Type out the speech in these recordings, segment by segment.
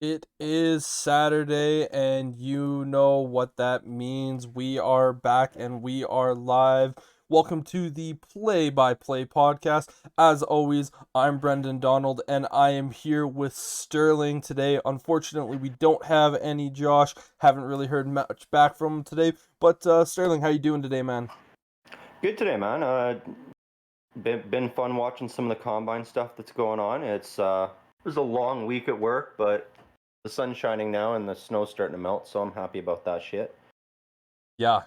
It is Saturday, and you know what that means. We are back and we are live. Welcome to the Play-by-Play Podcast. As always, I'm Brendan Donald, and I am here with Sterling today. Unfortunately, we don't have any Josh. Haven't really heard much back from him today. But Sterling, how you doing today, man? Good today, man. Been fun watching some of the combine stuff that's going on. It was a long week at work, but the sun's shining now and the snow's starting to melt, so I'm happy about that shit. Yeah.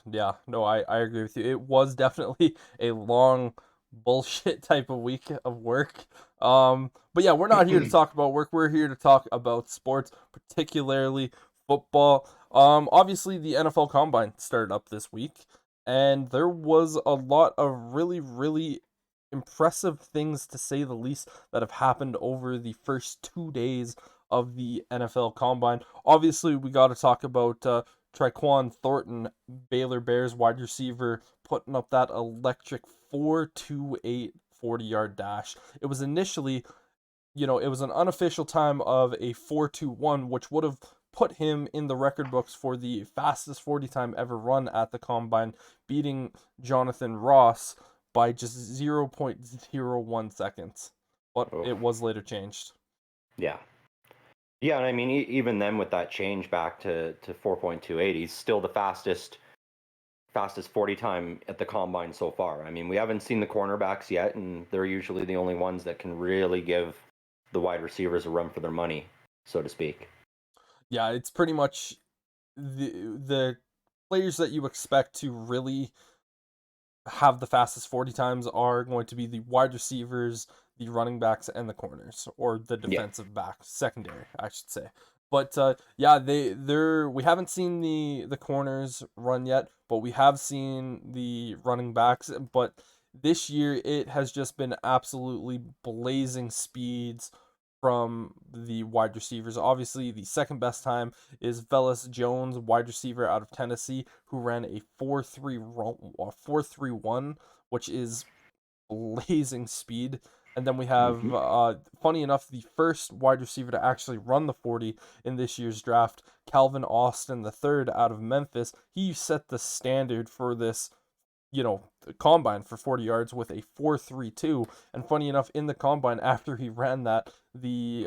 No, I agree with you. It was definitely a long bullshit type of week of work. But yeah, we're not here to talk about work. We're here to talk about sports, particularly football. Obviously the NFL Combine started up this week, and there was a lot of really impressive things, to say the least, that have happened over the first 2 days of the NFL Combine. Obviously, we got to talk about Traquan Thornton, Baylor Bears wide receiver, putting up that electric 4.28 40-yard dash. It was initially, it was an unofficial time of a 4.21, which would have put him in the record books for the fastest 40 time ever run at the Combine, beating Jonathan Ross by just 0.01 seconds. But Oh, it was later changed. yeah. Yeah, and I mean, even then with that change back to 4.28, he's still the fastest 40 time at the combine so far. I mean, we haven't seen the cornerbacks yet, and they're usually the only ones that can really give the wide receivers a run for their money, so to speak. Yeah, it's pretty much the players that you expect to really have the fastest 40 times are going to be the wide receivers, the running backs, and the corners, or the Yeah. defensive backs, secondary, I should say. But yeah, we haven't seen the corners run yet, but we have seen the running backs. But this year it has just been absolutely blazing speeds from the wide receivers. Obviously, the second best time is Velus Jones, wide receiver out of Tennessee, who ran a 4.31, which is blazing speed. And then we have, Hmm. funny enough, the first wide receiver to actually run the 40 in this year's draft, Calvin Austin III out of Memphis. He set the standard for this, combine for 40 yards with a 4.32. And funny enough, in the combine, after he ran that, the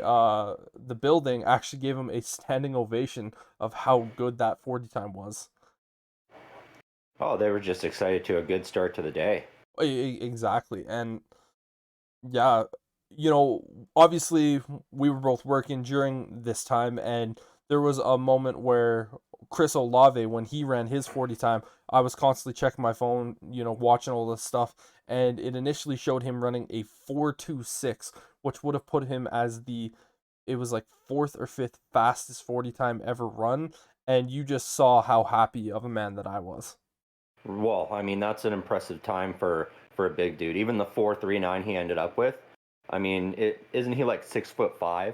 building actually gave him a standing ovation of how good that 40 time was. Oh, they were just excited to a good start to the day. Exactly. And yeah, obviously we were both working during this time, and there was a moment where Chris Olave, when he ran his 40 time, I was constantly checking my phone, watching all this stuff, and it initially showed him running a 4.26, which would have put him as it was like fourth or fifth fastest 40 time ever run, and you just saw how happy of a man that I was. Well, I mean, that's an impressive time for a big dude. Even the 4.39 he ended up with. I mean, isn't he like 6'5"?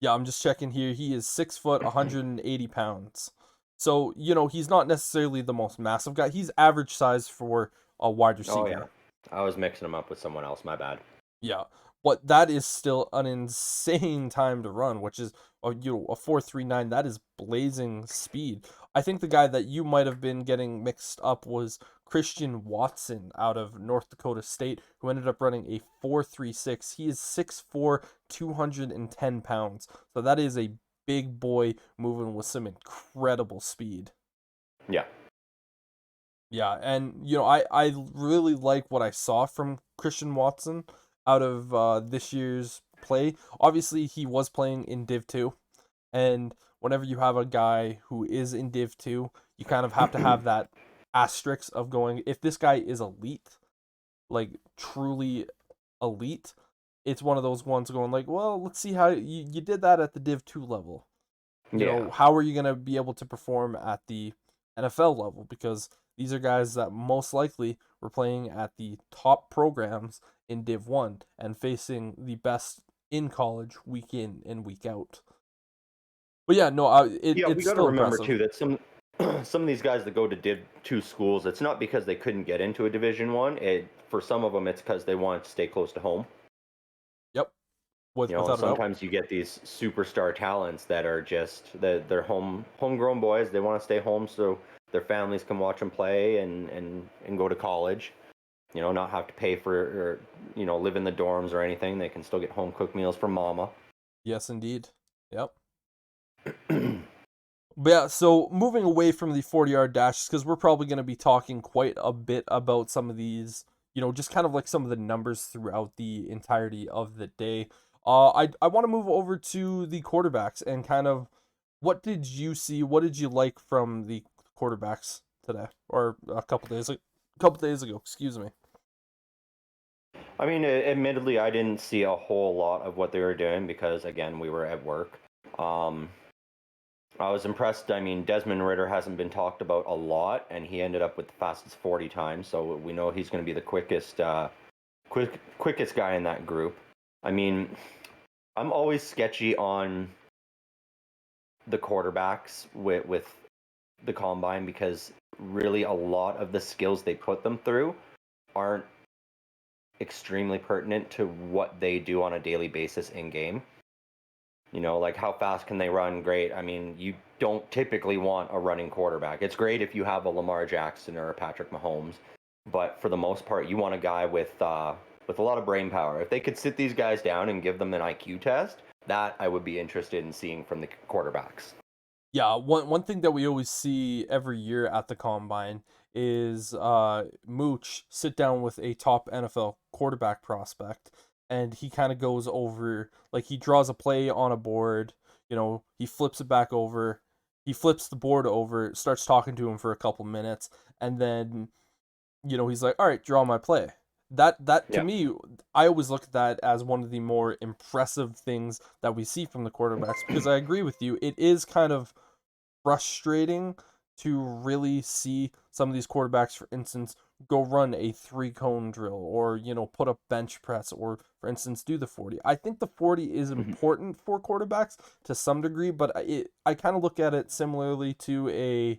Yeah, I'm just checking here. He is 6 foot, 180 pounds. So, he's not necessarily the most massive guy. He's average size for a wide Oh yeah, receiver. I was mixing him up with someone else. My bad. Yeah. But that is still an insane time to run, which is a 4.39. That is blazing speed. I think the guy that you might have been getting mixed up was Christian Watson out of North Dakota State, who ended up running a 4.36. He is 6'4", 210 pounds. So that is a big boy moving with some incredible speed. Yeah. Yeah, and I really like what I saw from Christian Watson out of this year's play. Obviously, he was playing in Div 2, and whenever you have a guy who is in Div 2, you kind of have to have that asterisk of going, if this guy is elite, like truly elite, it's one of those ones going like, well, let's see how you did that at the Div 2 level. Yeah. How are you going to be able to perform at the NFL level? Because these are guys that most likely were playing at the top programs in Div 1 and facing the best in college week in and week out. But yeah, no, Yeah, we it's got to still remember impressive. too that some of these guys that go to Div 2 schools, it's not because they couldn't get into a Division 1. It for some of them it's because they want to stay close to home. Yep. Without a doubt. Sometimes you get these superstar talents that are just they're homegrown boys. They want to stay home so their families can watch them play and go to college. Not have to pay for or live in the dorms or anything. They can still get home cooked meals from mama. Yes, indeed. Yep. But yeah, so moving away from the 40-yard dashes, because we're probably going to be talking quite a bit about some of these, just kind of like some of the numbers throughout the entirety of the day. I want to move over to the quarterbacks and kind of what did you see? What did you like from the quarterbacks today or a couple days ago? Excuse me. I mean, admittedly, I didn't see a whole lot of what they were doing because, again, we were at work. I was impressed. I mean, Desmond Ritter hasn't been talked about a lot, and he ended up with the fastest 40 times, so we know he's going to be the quickest guy in that group. I mean, I'm always sketchy on the quarterbacks with the combine because really a lot of the skills they put them through aren't extremely pertinent to what they do on a daily basis in game. Like how fast can they run? Great. I mean, you don't typically want a running quarterback. It's great if you have a Lamar Jackson or a Patrick Mahomes, but for the most part, you want a guy with a lot of brain power. If they could sit these guys down and give them an IQ test, that I would be interested in seeing from the quarterbacks. Yeah, one thing that we always see every year at the combine is Mooch sit down with a top NFL quarterback prospect, and he kind of goes over, like, he draws a play on a board, he flips it back over, he flips the board over, starts talking to him for a couple minutes, and then he's like, all right, draw my play. That to Yeah. me, I always look at that as one of the more impressive things that we see from the quarterbacks, because I agree with you, it is kind of frustrating to really see some of these quarterbacks, for instance, go run a 3-cone drill or, put up bench press or, for instance, do the 40. I think the 40 is important for quarterbacks to some degree, but I kind of look at it similarly to a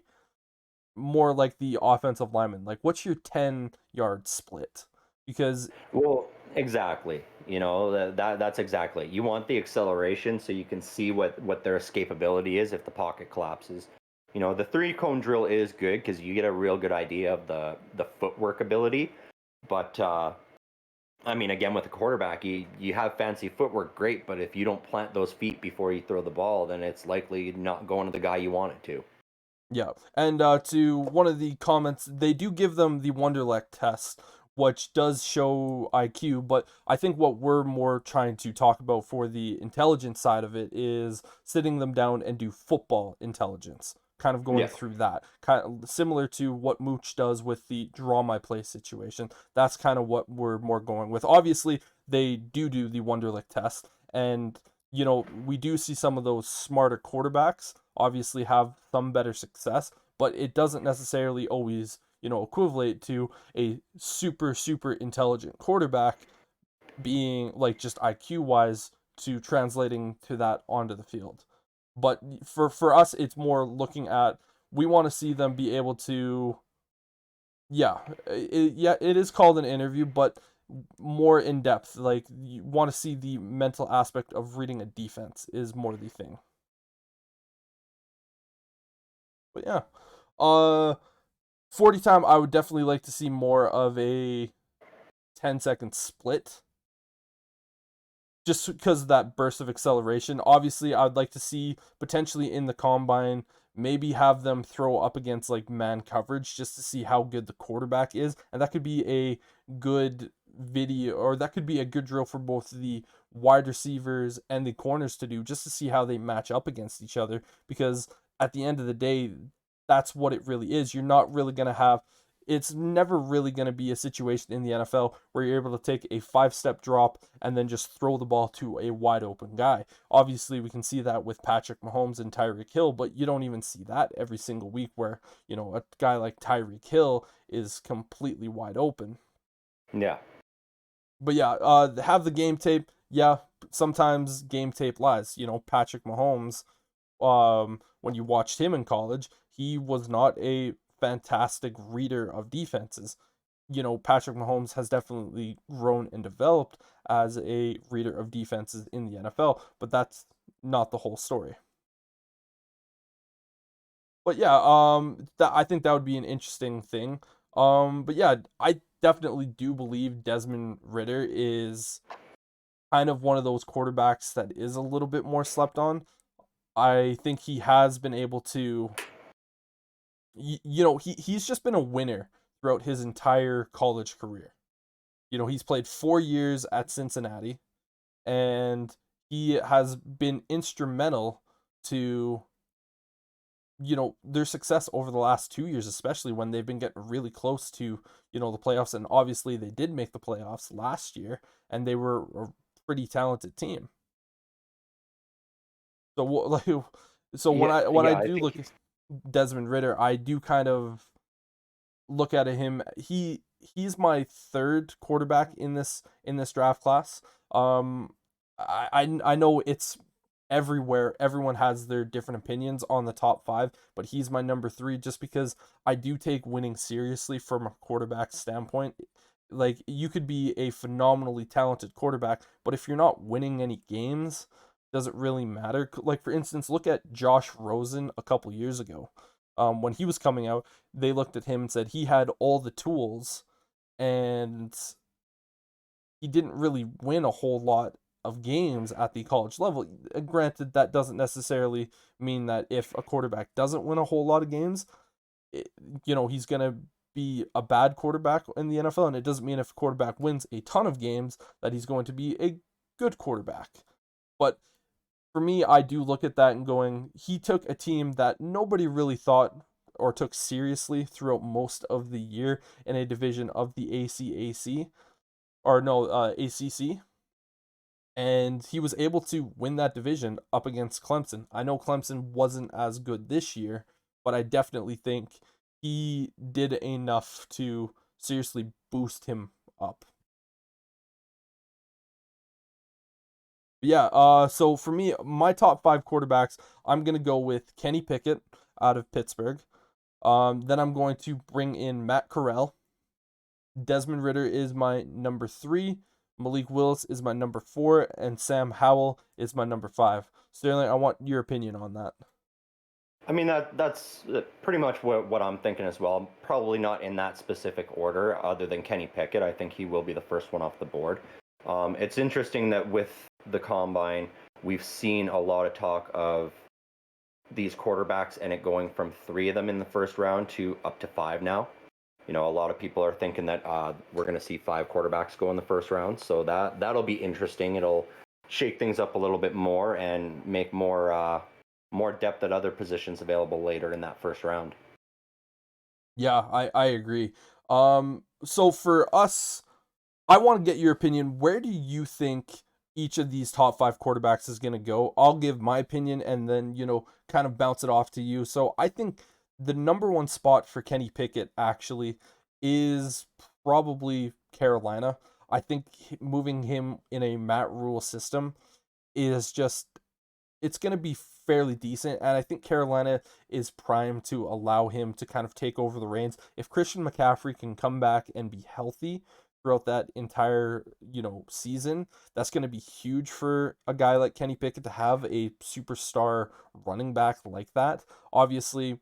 more like the offensive lineman. Like, what's your 10-yard split? Because Well, exactly. That's exactly it. You want the acceleration so you can see what their escapability is if the pocket collapses. The 3-cone drill is good because you get a real good idea of the footwork ability. But I mean, again, with a quarterback, you have fancy footwork, great. But if you don't plant those feet before you throw the ball, then it's likely not going to the guy you want it to. yeah, and to one of the comments, they do give them the Wonderlic test, which does show IQ, but I think what we're more trying to talk about for the intelligence side of it is sitting them down and do football intelligence, kind of going Yeah. through that, kind of similar to what Mooch does with the draw my play situation. That's kind of what we're more going with. Obviously, they do the Wonderlic test, and we do see some of those smarter quarterbacks obviously have some better success, but it doesn't necessarily always, equivalent to a super, super intelligent quarterback being like just IQ wise to translating to that onto the field. But for us, it's more looking at, we want to see them be able to, yeah, it is called an interview, but more in depth. Like, you want to see the mental aspect of reading a defense is more the thing. But yeah, 40 time, I would definitely like to see more of a 10-second split. Just because of that burst of acceleration. Obviously, I would like to see potentially in the combine, maybe have them throw up against like man coverage just to see how good the quarterback is. And that could be a good video, or that could be a good drill for both the wide receivers and the corners to do, just to see how they match up against each other. Because at the end of the day, that's what it really is. You're not really going to have, it's never really going to be a situation in the NFL where you're able to take a 5-step drop and then just throw the ball to a wide open guy. Obviously, we can see that with Patrick Mahomes and Tyreek Hill, but you don't even see that every single week where, a guy like Tyreek Hill is completely wide open. Yeah. But yeah, have the game tape. Yeah, sometimes game tape lies. Patrick Mahomes, when you watched him in college, he was not a fantastic reader of defenses. Patrick Mahomes has definitely grown and developed as a reader of defenses in the NFL, but that's not the whole story. But yeah, I think that would be an interesting thing. But yeah, I definitely do believe Desmond Ridder is kind of one of those quarterbacks that is a little bit more slept on. I think he has been able to, he's just been a winner throughout his entire college career. He's played 4 years at Cincinnati, and he has been instrumental to their success over the last 2 years, especially when they've been getting really close to the playoffs. And obviously they did make the playoffs last year, and they were a pretty talented team. So like, so when Yeah, I yeah, I do think look at Desmond Ridder, I do kind of look at him. He's my third quarterback in this draft class. Um, I know it's everywhere. Everyone has their different opinions on the top five, but he's my number three just because I do take winning seriously from a quarterback standpoint. Like, you could be a phenomenally talented quarterback, but if you're not winning any games, does it really matter? Like, for instance, look at Josh Rosen a couple years ago. When he was coming out, they looked at him and said he had all the tools, and he didn't really win a whole lot of games at the college level. Granted, that doesn't necessarily mean that if a quarterback doesn't win a whole lot of games, it, he's going to be a bad quarterback in the NFL. And it doesn't mean if a quarterback wins a ton of games that he's going to be a good quarterback. But for me, I do look at that and going, he took a team that nobody really thought or took seriously throughout most of the year in a division of the ACAC, or no, ACC, and he was able to win that division up against Clemson. I know Clemson wasn't as good this year, but I definitely think he did enough to seriously boost him up. Yeah, so for me, my top five quarterbacks, I'm gonna go with Kenny Pickett out of Pittsburgh. Then I'm going to bring in Matt Corral. Desmond Ridder is my number three. Malik Willis is my number four, and Sam Howell is my number five. Sterling, I want your opinion on that. I mean that's pretty much what I'm thinking as well. Probably not in that specific order, other than Kenny Pickett. I think he will be the first one off the board. It's interesting that with the combine, we've seen a lot of talk of these quarterbacks and it going from three of them in the first round to up to five now. A lot of people are thinking that we're going to see five quarterbacks go in the first round, so that'll be interesting. It'll shake things up a little bit more and make more depth at other positions available later in that first round. Yeah, I agree. So for us, I want to get your opinion. Where do you think each of these top five quarterbacks is going to go? I'll give my opinion and then, kind of bounce it off to you. So I think the number one spot for Kenny Pickett actually is probably Carolina. I think moving him in a Matt Rule system is just, it's going to be fairly decent. And I think Carolina is primed to allow him to kind of take over the reins. If Christian McCaffrey can come back and be healthy throughout that entire, season, that's going to be huge for a guy like Kenny Pickett to have a superstar running back like that. Obviously,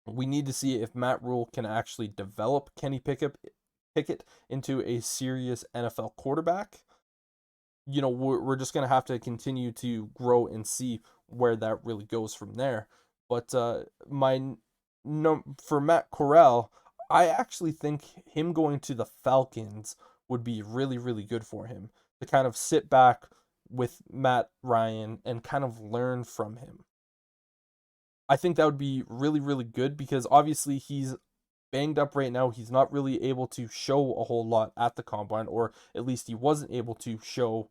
we need to see if Matt Rule can actually develop Kenny Pickett into a serious NFL quarterback. We're just going to have to continue to grow and see where that really goes from there. But my no for Matt Corral, I actually think him going to the Falcons would be really, really good for him to kind of sit back with Matt Ryan and kind of learn from him. I think that would be really, really good because obviously he's banged up right now. He's not really able to show a whole lot at the combine, or at least he wasn't able to show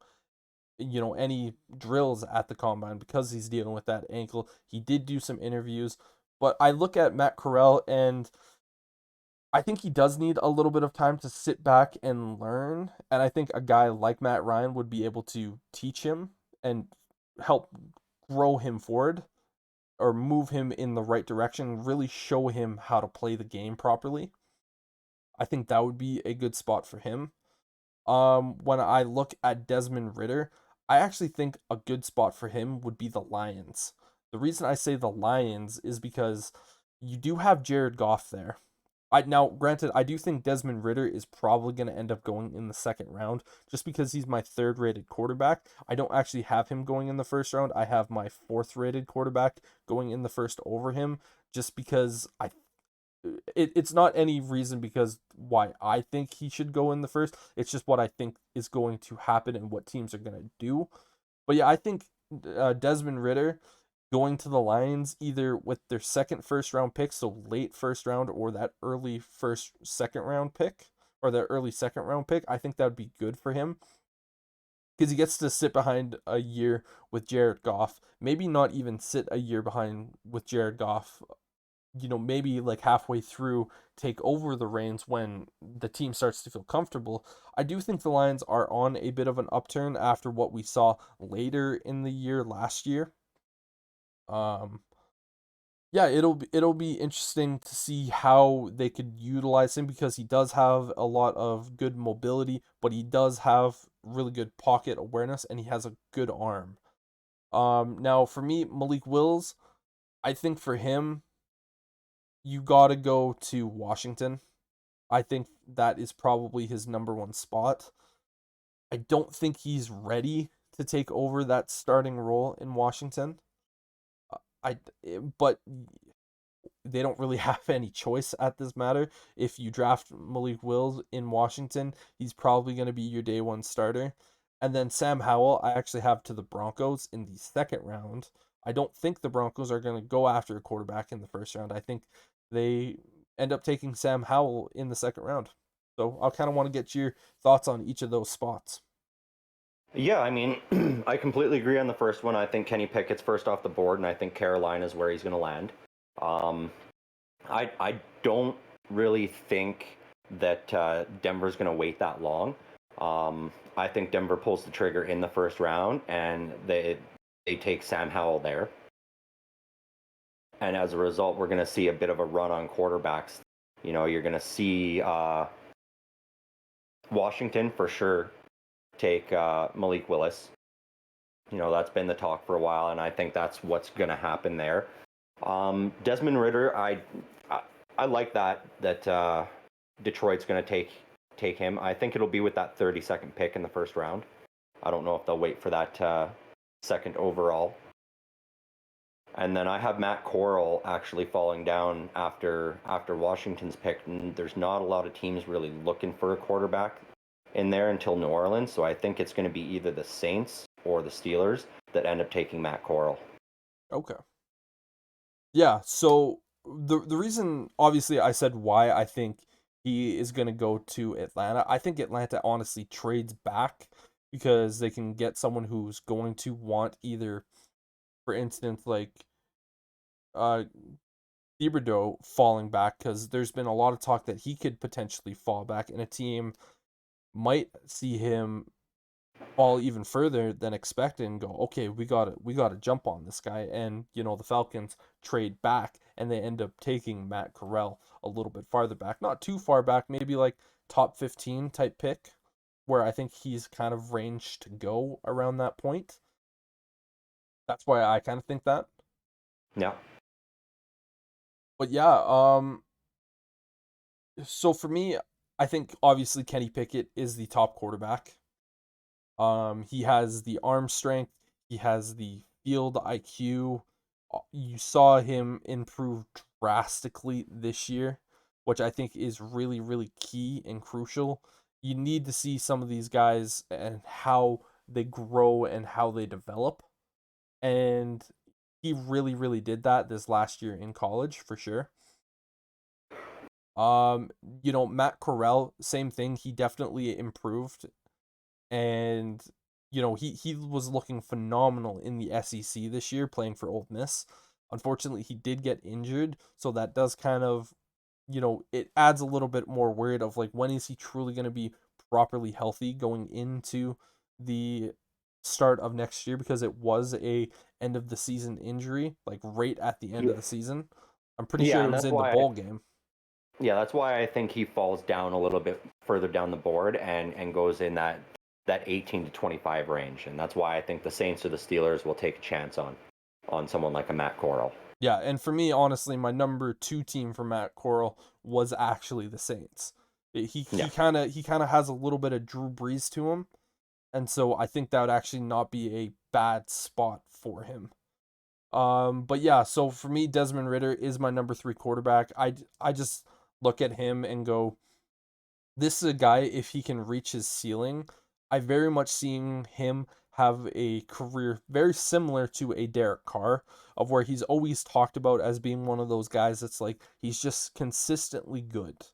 any drills at the combine because he's dealing with that ankle. He did do some interviews, but I look at Matt Corral and I think he does need a little bit of time to sit back and learn. And I think a guy like Matt Ryan would be able to teach him and help grow him forward or move him in the right direction, really show him how to play the game properly. I think that would be a good spot for him. When I look at Desmond Ridder, I actually think a good spot for him would be the Lions. The reason I say the Lions is because you do have Jared Goff there. Now, granted, I do think Desmond Ridder is probably going to end up going in the second round just because he's my third rated quarterback. I don't actually have him going in the first round. I have my fourth rated quarterback going in the first over him just because it's not any reason because why I think he should go in the first. It's just what I think is going to happen and what teams are going to do. But yeah, I think Desmond Ridder going to the Lions either with their second first round pick, so late first round, or that early second round pick, or that early second round pick, I think that would be good for him because he gets to sit behind a year with Jared Goff. Maybe not even sit a year behind with Jared Goff. Maybe like halfway through, take over the reins when the team starts to feel comfortable. I do think the Lions are on a bit of an upturn after what we saw later in the year last year. Um, yeah, it'll be interesting to see how they could utilize him because he does have a lot of good mobility, but he does have really good pocket awareness and he has a good arm. Now for me, Malik Willis, I think for him, you got to go to Washington. I think that is probably his number one spot. I don't think he's ready to take over that starting role in Washington. But they don't really have any choice at this matter. If you draft Malik Willis in Washington, he's probably going to be your day one starter. And then Sam Howell, I actually have to the Broncos in the second round. I don't think the Broncos are going to go after a quarterback in the first round. I think they end up taking Sam Howell in the second round. So I'll kind of want to get your thoughts on each of those spots. Yeah, I mean, I completely agree on the first one. I think Kenny Pickett's first off the board, and I think Carolina is where he's going to land. Um, I don't really think that Denver's going to wait that long. I think Denver pulls the trigger in the first round, and they take Sam Howell there. And as a result, we're going to see a bit of a run on quarterbacks. You're going to see Washington for sure take Malik Willis. That's been the talk for a while, and I think that's what's going to happen there. Desmond Ridder, I like that Detroit's going to take him. I think it'll be with that 32nd pick in the first round. I don't know if they'll wait for that second overall. And then I have Matt Corral actually falling down after Washington's pick. And there's not a lot of teams really looking for a quarterback in there until New Orleans. So I think it's going to be either the Saints or the Steelers that end up taking Matt Corral. Okay. Yeah, so the reason obviously I said why I think he is going to go to Atlanta. I think Atlanta honestly trades back because they can get someone who's going to want either, for instance, like uh Thibodeau falling back because there's been a lot of talk that he could potentially fall back and a team might see him fall even further than expected and go, okay, we got to jump on this guy. And the Falcons trade back and they end up taking Matt Corral a little bit farther back, not too far back, maybe like top 15 type pick, where I think he's kind of ranged to go around that point. That's why I kind of think that. Yeah. But yeah, so for me, I think obviously Kenny Pickett is the top quarterback. He has the arm strength, he has the field IQ. You saw him improve drastically this year, which I think is really, really key and crucial. You need to see some of these guys and how they grow and how they develop. And he really, really did that this last year in college for sure. Matt Corral, same thing. He definitely improved and he was looking phenomenal in the SEC this year playing for Ole Miss. Unfortunately, he did get injured, so that does kind of it adds a little bit more worried of like when is he truly going to be properly healthy going into the start of next year because it was a end of the season injury like right at the end Yeah. of the season. I'm pretty Yeah, sure it and was that's in the why bowl game. Yeah, that's why I think he falls down a little bit further down the board and goes in that 18 to 25 range, and that's why I think the Saints or the Steelers will take a chance on someone like a Matt Corral. Yeah, and for me, honestly, my number 2 team for Matt Corral was actually the Saints. Yeah. He kind of has a little bit of Drew Brees to him, and so I think that would actually not be a bad spot for him. But yeah, so for me, Desmond Ridder is my number 3 quarterback. I just look at him and go, this is a guy, if he can reach his ceiling, I very much seeing him have a career very similar to a Derek Carr, of where he's always talked about as being one of those guys that's like he's just consistently good.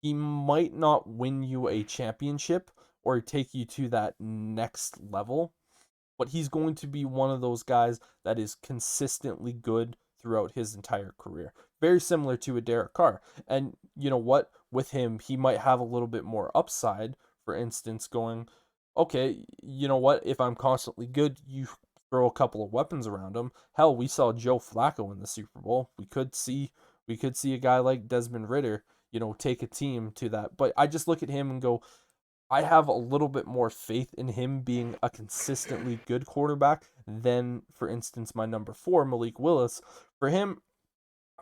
He might not win you a championship or take you to that next level, but he's going to be one of those guys that is consistently good throughout his entire career. Very similar to a Derek Carr. And you know what? With him, he might have a little bit more upside. For instance, going, okay, you know what? If I'm constantly good, you throw a couple of weapons around him. Hell, we saw Joe Flacco in the Super Bowl. We could see a guy like Desmond Ridder, take a team to that. But I just look at him and go, I have a little bit more faith in him being a consistently good quarterback than, for instance, my number 4, Malik Willis. For him,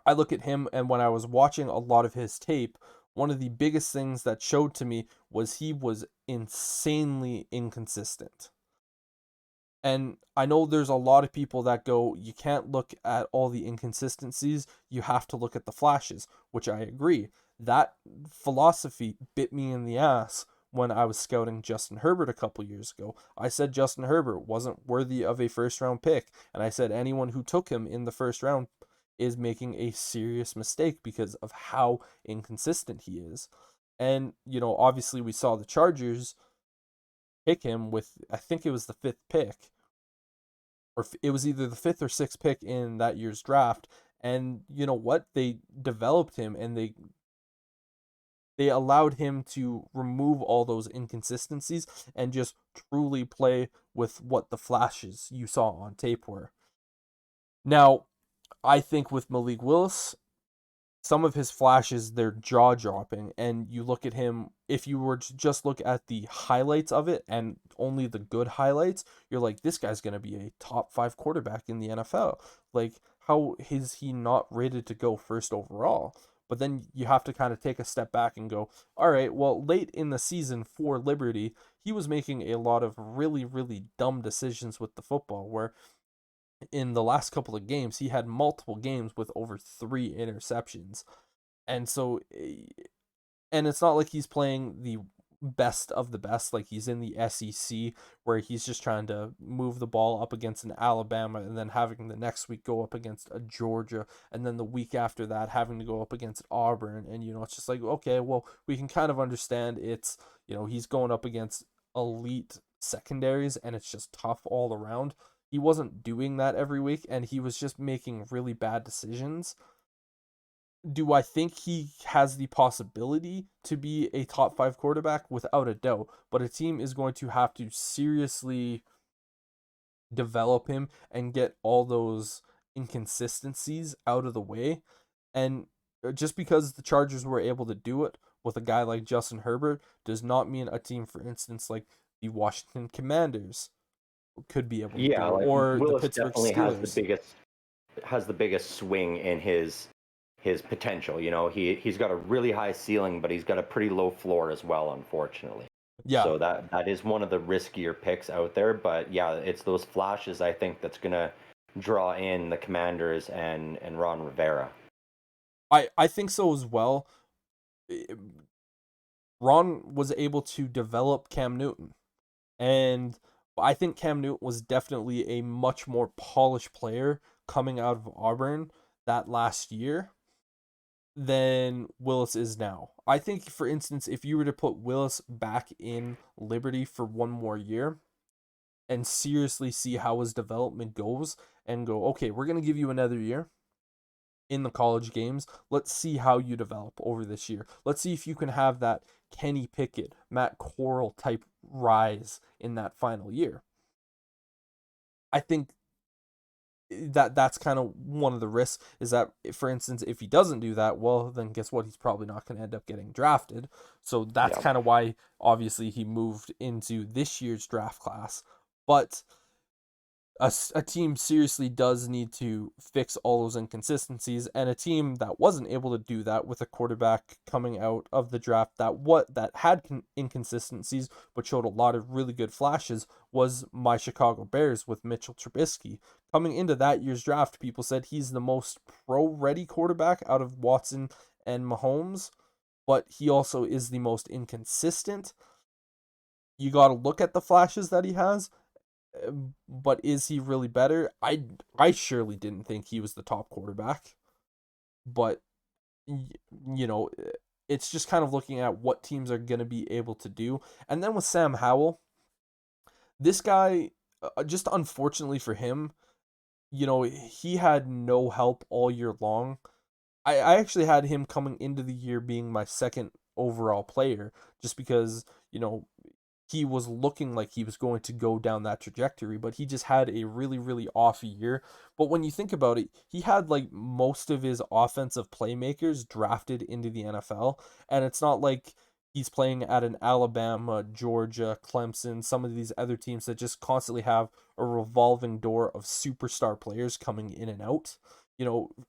I look at him, and when I was watching a lot of his tape, one of the biggest things that showed to me was he was insanely inconsistent. And I know there's a lot of people that go, you can't look at all the inconsistencies, you have to look at the flashes, which I agree. That philosophy bit me in the ass when I was scouting Justin Herbert a couple years ago. I said Justin Herbert wasn't worthy of a first round pick, and I said anyone who took him in the first round is making a serious mistake because of how inconsistent he is. And, obviously we saw the Chargers pick him with, I think it was the 5th pick, or it was either the 5th or 6th pick in that year's draft. And you know what? They developed him, and they allowed him to remove all those inconsistencies and just truly play with what the flashes you saw on tape were. Now, I think with Malik Willis, some of his flashes, they're jaw dropping, and you look at him, if you were to just look at the highlights of it and only the good highlights, you're like, this guy's going to be a top 5 quarterback in the NFL. Like, how is he not rated to go first overall? But then you have to kind of take a step back and go, all right, well, late in the season for Liberty, he was making a lot of really, really dumb decisions with the football, where in the last couple of games, he had multiple games with over 3 interceptions. And so, and it's not like he's playing the best of the best, like he's in the SEC, where he's just trying to move the ball up against an Alabama and then having the next week go up against a Georgia, and then the week after that having to go up against Auburn. And, it's just like, okay, well, we can kind of understand it's, he's going up against elite secondaries and it's just tough all around. He wasn't doing that every week, and he was just making really bad decisions. Do I think he has the possibility to be a top 5 quarterback? Without a doubt. But a team is going to have to seriously develop him and get all those inconsistencies out of the way. And just because the Chargers were able to do it with a guy like Justin Herbert does not mean a team, for instance, like the Washington Commanders could be able to Yeah, do it, like or the Willis Pittsburgh definitely Steelers. has the biggest swing in his potential. He's got a really high ceiling, but he's got a pretty low floor as well, unfortunately. Yeah, So that is one of the riskier picks out there. But yeah, it's those flashes I think that's gonna draw in the Commanders and Ron Rivera. I think so as well. Eh, Ron was able to develop Cam Newton, and I think Cam Newton was definitely a much more polished player coming out of Auburn that last year than Willis is now. I think, for instance, if you were to put Willis back in Liberty for one more year and seriously see how his development goes and go, okay, we're going to give you another year in the college games. Let's see how you develop over this year. Let's see if you can have that Kenny Pickett, Matt Corral type rise in that final year. I think that's kind of one of the risks, is that, for instance, if he doesn't do that, well, then guess what? He's probably not going to end up getting drafted. So that's Yeah. kind of why, obviously, he moved into this year's draft class. But a team seriously does need to fix all those inconsistencies, and a team that wasn't able to do that with a quarterback coming out of the draft that had inconsistencies but showed a lot of really good flashes was my Chicago Bears with Mitchell Trubisky. Coming into that year's draft, people said he's the most pro-ready quarterback out of Watson and Mahomes, but he also is the most inconsistent. You got to look at the flashes that he has, but is he really better? I surely didn't think he was the top quarterback, but you know, it's just kind of looking at what teams are going to be able to do. And then with Sam Howell, this guy, just unfortunately for him, he had no help all year long. I actually had him coming into the year being my second overall player, just because, he was looking like he was going to go down that trajectory, but he just had a really, really off year. But when you think about it, he had like most of his offensive playmakers drafted into the NFL, and it's not like he's playing at an Alabama, Georgia, Clemson, some of these other teams that just constantly have a revolving door of superstar players coming in and out.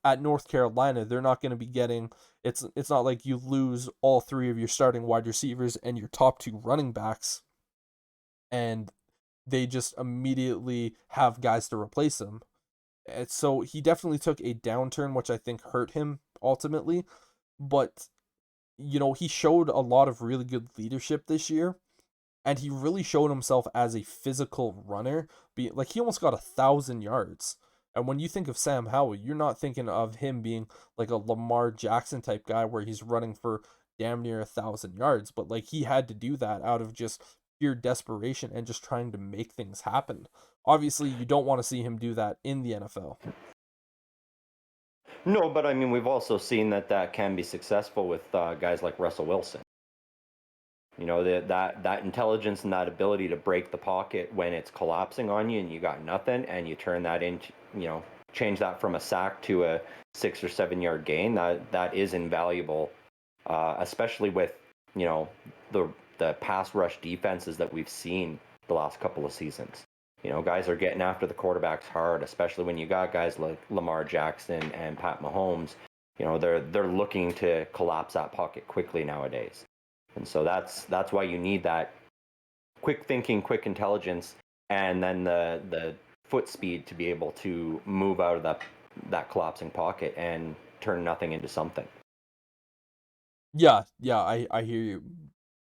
At North Carolina, they're not going to be getting, it's not like you lose all three of your starting wide receivers and your top two running backs, and they just immediately have guys to replace him. And so he definitely took a downturn, which I think hurt him ultimately. But, he showed a lot of really good leadership this year. And he really showed himself as a physical runner. Like, he almost got 1,000 yards. And when you think of Sam Howell, you're not thinking of him being like a Lamar Jackson type guy where he's running for damn near 1,000 yards. But like, he had to do that out of just pure desperation and just trying to make things happen. Obviously, you don't want to see him do that in the NFL. No, but I mean, we've also seen that can be successful with guys like Russell Wilson. That intelligence and that ability to break the pocket when it's collapsing on you and you got nothing, and you turn that into, change that from a sack to a 6 or 7 yard gain. That is invaluable, especially with the pass rush defenses that we've seen the last couple of seasons. Guys are getting after the quarterbacks hard, especially when you got guys like Lamar Jackson and Pat Mahomes. They're looking to collapse that pocket quickly nowadays. And so that's why you need that quick thinking, quick intelligence, and then the foot speed to be able to move out of that collapsing pocket and turn nothing into something. Yeah, I hear you.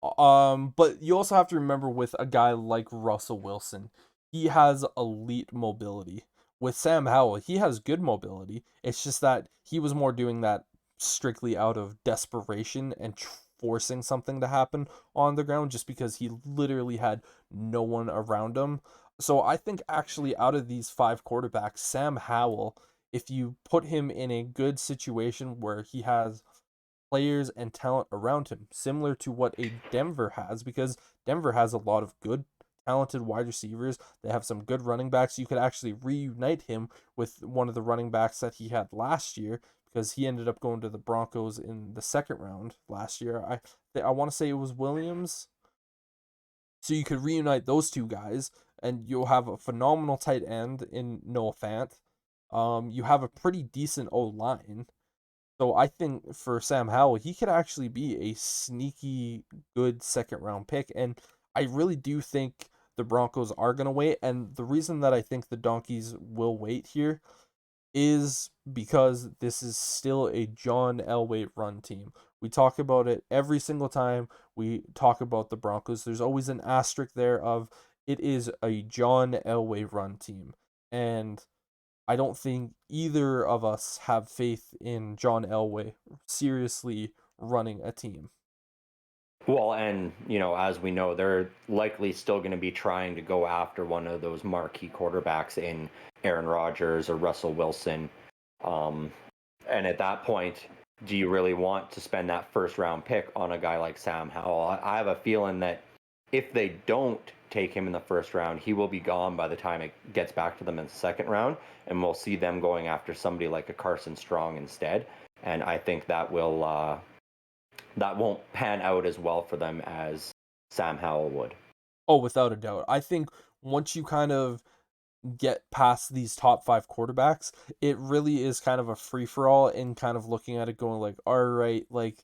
But you also have to remember, with a guy like Russell Wilson, he has elite mobility. With Sam Howell, he has good mobility. It's just that he was more doing that strictly out of desperation and forcing something to happen on the ground, just because he literally had no one around him. So I think, actually, out of these five quarterbacks, Sam Howell, if you put him in a good situation where he has players and talent around him, similar to what a Denver has, because Denver has a lot of good, talented wide receivers. They have some good running backs. You could actually reunite him with one of the running backs that he had last year, because he ended up going to the Broncos in the second round last year. I want to say it was Williams. So you could reunite those two guys, and you'll have a phenomenal tight end in Noah Fant. You have a pretty decent O line. So I think for Sam Howell, he could actually be a sneaky good second round pick. And I really do think the Broncos are going to wait. And the reason that I think the Donkeys will wait here is because this is still a John Elway run team. We talk about it every single time we talk about the Broncos. There's always an asterisk there of, it is a John Elway run team. And I don't think either of us have faith in John Elway seriously running a team. Well, and as we know, they're likely still going to be trying to go after one of those marquee quarterbacks in Aaron Rodgers or Russell Wilson. And at that point, do you really want to spend that first round pick on a guy like Sam Howell? I have a feeling that if they don't take him in the first round, he will be gone by the time it gets back to them in the second round, and we'll see them going after somebody like a Carson Strong instead. And I think that won't pan out as well for them as Sam Howell would. Oh, without a doubt. I think once you kind of get past these top five quarterbacks, it really is kind of a free for all in kind of looking at it going like, all right, like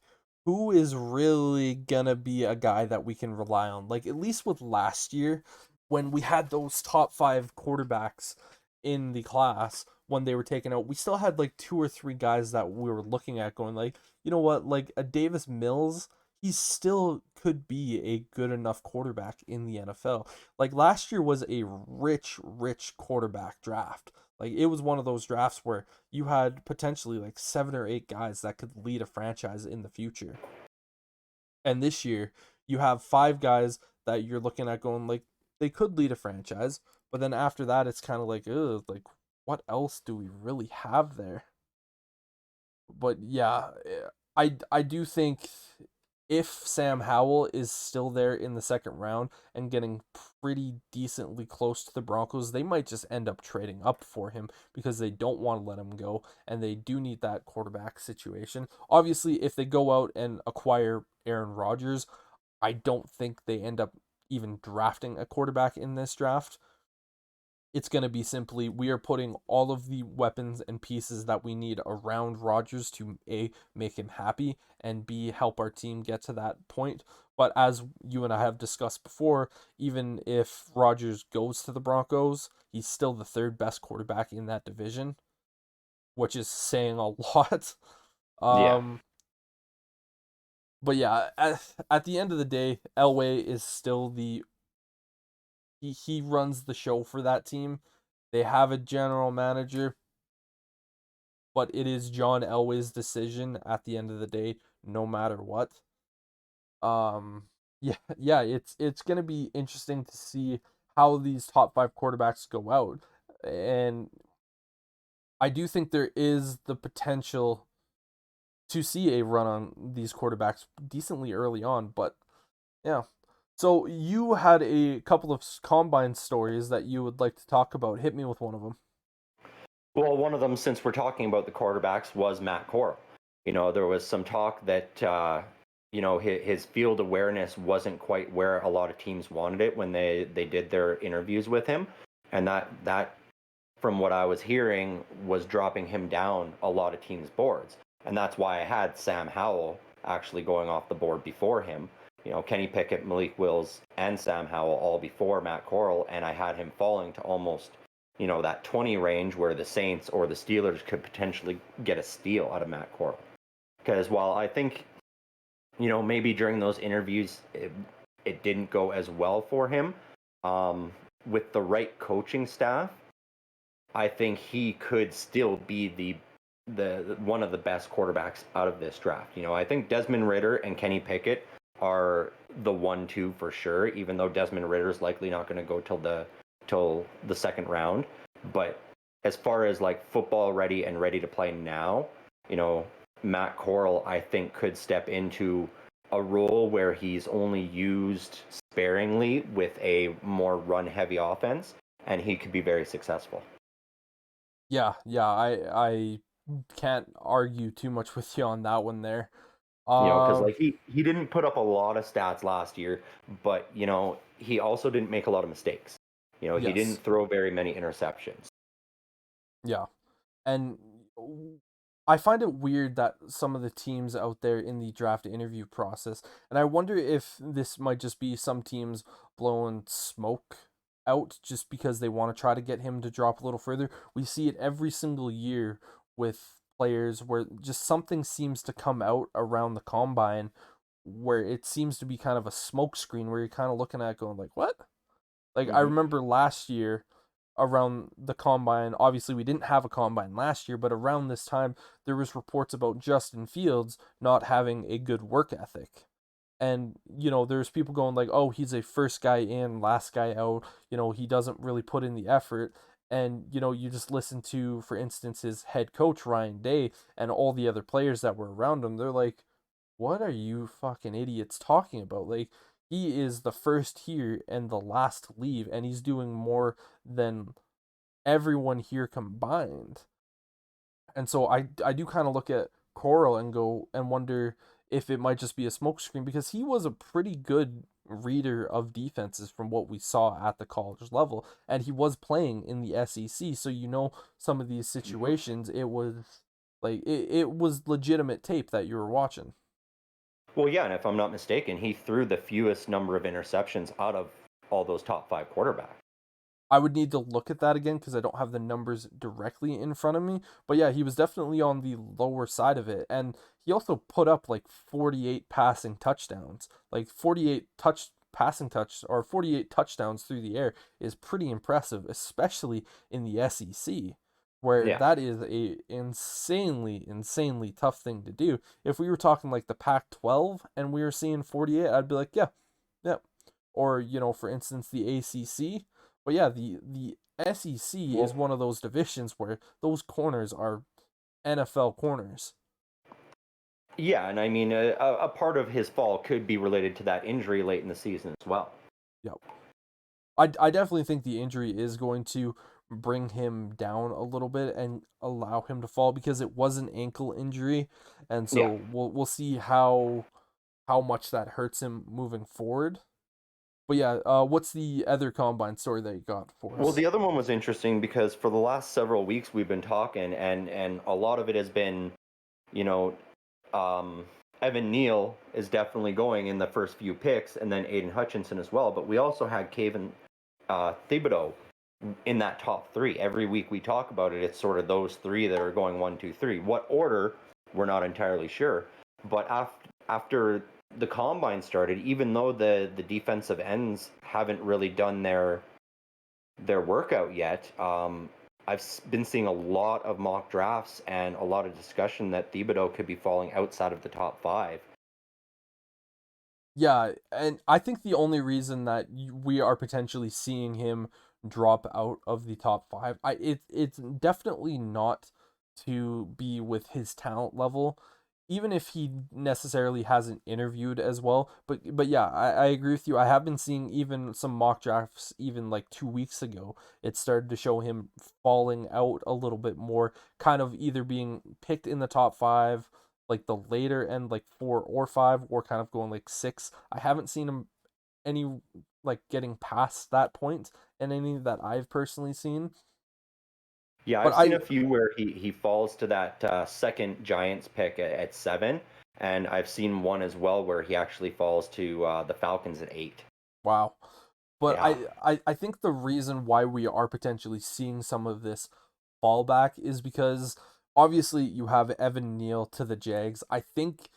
who is really gonna be a guy that we can rely on? Like at least with last year, when we had those top five quarterbacks in the class when they were taken out, we still had like two or three guys that we were looking at going like, you know what, like a Davis Mills, he still could be a good enough quarterback in the NFL. Like last year was a rich quarterback draft. Like it was one of those drafts where you had potentially like 7 or 8 guys that could lead a franchise in the future. And this year you have 5 guys that you're looking at going like they could lead a franchise, but then after that it's kind of like, ugh, like what else do we really have there? But yeah, I do think if Sam Howell is still there in the second round and getting pretty decently close to the Broncos, they might just end up trading up for him because they don't want to let him go and they do need that quarterback situation. Obviously, if they go out and acquire Aaron Rodgers, I don't think they end up even drafting a quarterback in this draft. It's going to be simply we are putting all of the weapons and pieces that we need around Rodgers to A, make him happy, and B, help our team get to that point. But as you and I have discussed before, even if Rodgers goes to the Broncos, he's still the third best quarterback in that division, which is saying a lot. Yeah. Um, but yeah, at the end of the day, Elway is still he runs the show for that team. They have a general manager, but it is John Elway's decision at the end of the day, no matter what. Um, yeah, it's gonna be interesting to see how these top five quarterbacks go out, and I do think there is the potential to see a run on these quarterbacks decently early on, but yeah. So you had a couple of combine stories that you would like to talk about. Hit me with one of them. Well, one of them, since we're talking about the quarterbacks, was Matt Corral. There was some talk that his field awareness wasn't quite where a lot of teams wanted it when they did their interviews with him, and that from what I was hearing was dropping him down a lot of teams' boards, and that's why I had Sam Howell actually going off the board before him. Kenny Pickett, Malik Wills, and Sam Howell all before Matt Corral, and I had him falling to almost that 20 range where the Saints or the Steelers could potentially get a steal out of Matt Corral. Because while I think, maybe during those interviews it didn't go as well for him, with the right coaching staff, I think he could still be the one of the best quarterbacks out of this draft. I think Desmond Ridder and Kenny Pickett are the 1-2 for sure, even though Desmond Ridder is likely not going to go till the second round. But as far as like football ready and ready to play now, Matt Corral, I think, could step into a role where he's only used sparingly with a more run heavy offense, and he could be very successful. Yeah, I can't argue too much with you on that one there. Because Um, like he didn't put up a lot of stats last year, but he also didn't make a lot of mistakes. He yes, didn't throw very many interceptions. yeah, and I find it weird that some of the teams out there in the draft interview process, and I wonder if this might just be some teams blowing smoke out just because they want to try to get him to drop a little further. We see it every single year with players where just something seems to come out around the combine where it seems to be kind of a smoke screen where you're kind of looking at it going like, what? Like I Hmm. remember last year around the combine, obviously we didn't have a combine last year, but around this time there was reports about Justin Fields not having a good work ethic. And there's people going like, "Oh, he's a first guy in, last guy out. He doesn't really put in the effort." And you just listen to, for instance, his head coach Ryan Day and all the other players that were around him. They're like, "What are you fucking idiots talking about?" Like he is the first here and the last to leave, and he's doing more than everyone here combined. And so I do kind of look at Coral and go and wonder if it might just be a smokescreen, because he was a pretty good reader of defenses from what we saw at the college level, and he was playing in the SEC. So some of these Mhm. situations, it was like it was legitimate tape that you were watching. Well, yeah, and if I'm not mistaken, he threw the fewest number of interceptions out of all those top five quarterbacks. I would need to look at that again because I don't have the numbers directly in front of me. But yeah, he was definitely on the lower side of it. And he also put up like 48 passing touchdowns. Like 48 touchdowns through the air is pretty impressive, especially in the SEC, where Yeah. that is a insanely tough thing to do. If we were talking like the Pac-12 and we were seeing 48, I'd be like, yeah, yeah. Or, for instance, the ACC. But yeah, the SEC is Well, one of those divisions where those corners are NFL corners. yeah, and I mean, a part of his fall could be related to that injury late in the season as well. Yep. I definitely think the injury is going to bring him down a little bit and allow him to fall, because it was an ankle injury, and Yeah. so we'll see how much that hurts him moving forward. But yeah, what's the other combine story that you got for Well, us? the other one was interesting because for the last several weeks we've been talking, and a lot of it has been, you know, um, Evan Neal is definitely going in the first few picks, and then Aiden Hutchinson as well. But we also had Kayvon Thibodeau in that top three. Every week we talk about it, it's sort of those three that are going one, two, three. What order, we're not entirely sure. But after the combine started, even though the defensive ends haven't really done their workout yet, I've been seeing a lot of mock drafts and a lot of discussion that Thibodeau could be falling outside of the top five. Yeah, and I think the only reason that we are potentially seeing him drop out of the top five, it's definitely not to be with his talent level, even if he necessarily hasn't interviewed as well. But yeah, I agree with you. I have been seeing even some mock drafts, even like 2 weeks ago. It started to show him falling out a little bit more, kind of either being picked in the top five, like the later end, like 4 or 5, or kind of going like 6. I haven't seen him any like getting past that point in any that I've personally seen. Yeah, But I've seen I a few where he falls to that second Giants pick at 7, and I've seen one as well where he actually falls to the Falcons at 8. Wow. But Yeah. I think the reason why we are potentially seeing some of this fallback is because obviously you have Evan Neal to the Jags. I think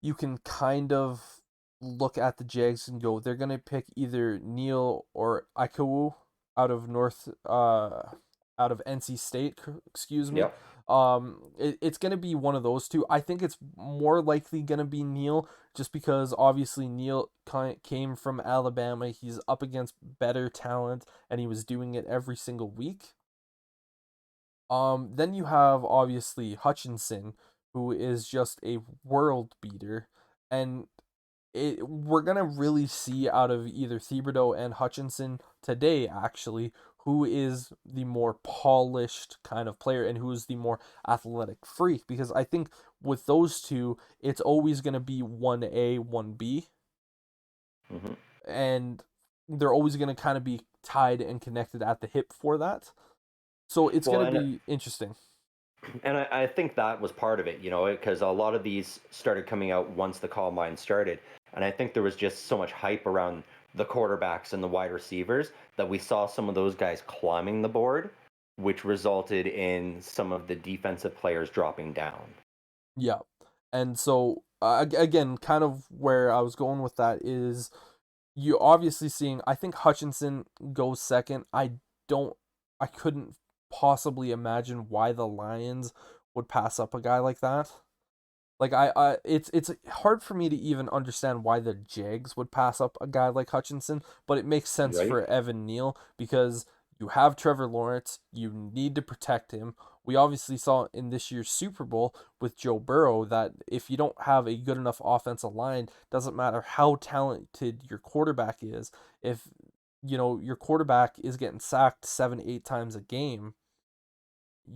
you can kind of look at the Jags and go, they're gonna pick either Neal or Ikawu out of out of NC State, excuse me. Yep. It's gonna be one of those two. I think it's more likely gonna be Neal, just because obviously Neal came from Alabama. He's up against better talent, and he was doing it every single week. Then you have obviously Hutchinson, who is just a world beater, and we're gonna really see out of either Thibodeau and Hutchinson today, actually, who is the more polished kind of player and who is the more athletic freak. Because I think with those two, it's always gonna be 1A, 1B, Hmm. and they're always gonna kind of be tied and connected at the hip for that. So it's Well, gonna and be interesting. and I think that was part of it, because a lot of these started coming out once the combine started, and I think there was just so much hype around the quarterbacks and the wide receivers that we saw some of those guys climbing the board, which resulted in some of the defensive players dropping down. Yeah. And so again, kind of where I was going with that is you obviously seeing, I think Hutchinson goes second. Don't I couldn't possibly imagine why the Lions would pass up a guy like that. Like it's hard for me to even understand why the Jags would pass up a guy like Hutchinson, but it makes sense Right? for Evan Neal because you have Trevor Lawrence, you need to protect him. we obviously saw in this year's Super Bowl with Joe Burrow that if you don't have a good enough offensive line, doesn't matter how talented your quarterback is, if your quarterback is getting sacked 7, 8 times a game,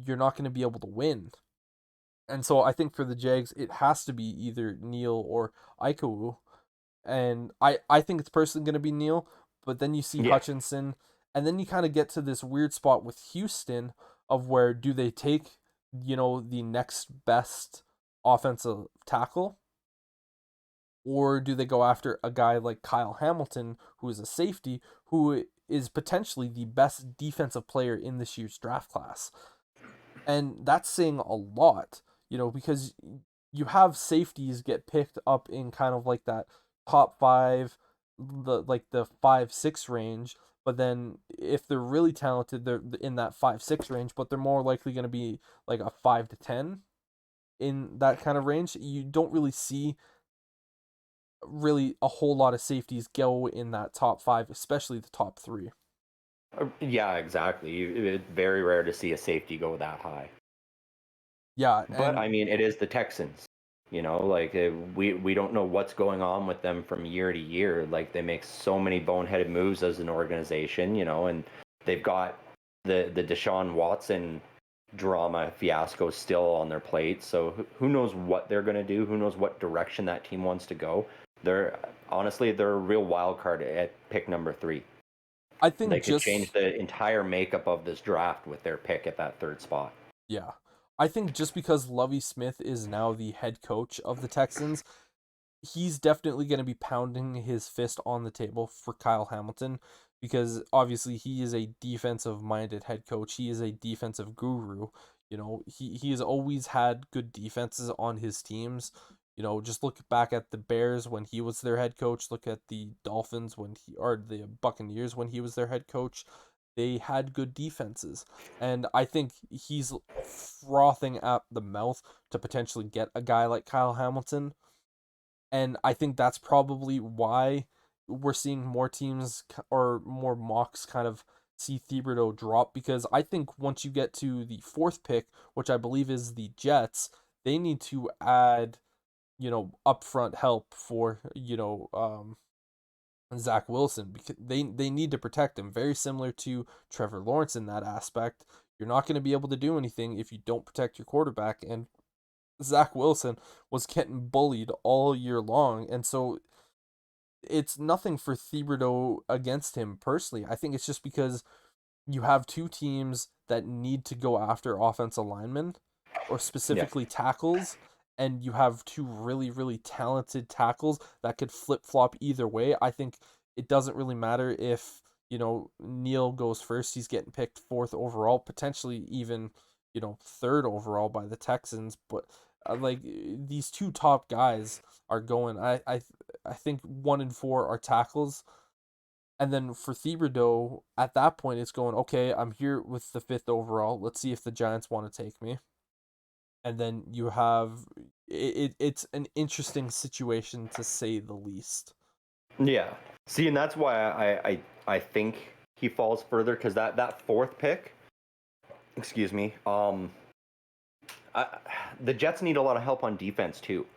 you're not going to be able to win. And so I think for the Jags, it has to be either Neal or Ikawu. And I think it's personally going to be Neal, but then you see Yeah. Hutchinson, and then you kind of get to this weird spot with Houston of where do they take, the next best offensive tackle, or do they go after a guy like Kyle Hamilton, who is a safety, who is potentially the best defensive player in this year's draft class? And that's saying a lot, because you have safeties get picked up in kind of like that top five, the 5, 6 range. But then if they're really talented, they're in that 5, 6 range, but they're more likely going to be like a 5 to 10 in that kind of range. You don't really see really a whole lot of safeties go in that top five, especially the top three. Yeah, exactly. It's very rare to see a safety go that high. Yeah, But and I mean, it is the Texans. Like we don't know what's going on with them from year to year. Like they make so many boneheaded moves as an organization, and they've got the Deshaun Watson drama fiasco still on their plate. So who knows what they're going to do? Who knows what direction that team wants to go? They're a real wild card at pick number 3. I think They could change just the entire makeup of this draft with their pick at that 3rd spot. yeah. I think just because Lovie Smith is now the head coach of the Texans, he's definitely going to be pounding his fist on the table for Kyle Hamilton because obviously he is a defensive minded head coach. He is a defensive guru. He has always had good defenses on his teams. Just look back at the Bears when he was their head coach, look at the Dolphins or the Buccaneers when he was their head coach. They had good defenses. And I think he's frothing at the mouth to potentially get a guy like Kyle Hamilton. And I think that's probably why we're seeing more teams or more mocks kind of see Thibodeau drop, because I think once you get to the 4th pick, which I believe is the Jets, they need to add, upfront help for, Zach Wilson, because they need to protect him. Very similar to Trevor Lawrence in that aspect. You're not going to be able to do anything if you don't protect your quarterback, and Zach Wilson was getting bullied all year long, and so it's nothing for Thibodeau against him personally. I think it's just because you have two teams that need to go after offensive linemen, or Yeah. specifically tackles, and you have two really, really talented tackles that could flip flop either way. I think it doesn't really matter if, Neal goes first, he's getting picked 4th overall, potentially even, 3rd overall by the Texans, but like these two top guys are going. I think 1 and 4 are tackles, and then for Thibodeau, at that point, it's going, okay, I'm here with the 5th overall. Let's see if the Giants want to take me. And then you have it's an interesting situation to say the least. Yeah. See, and that's why I think he falls further, because that 4th pick, excuse me, the Jets need a lot of help on defense too.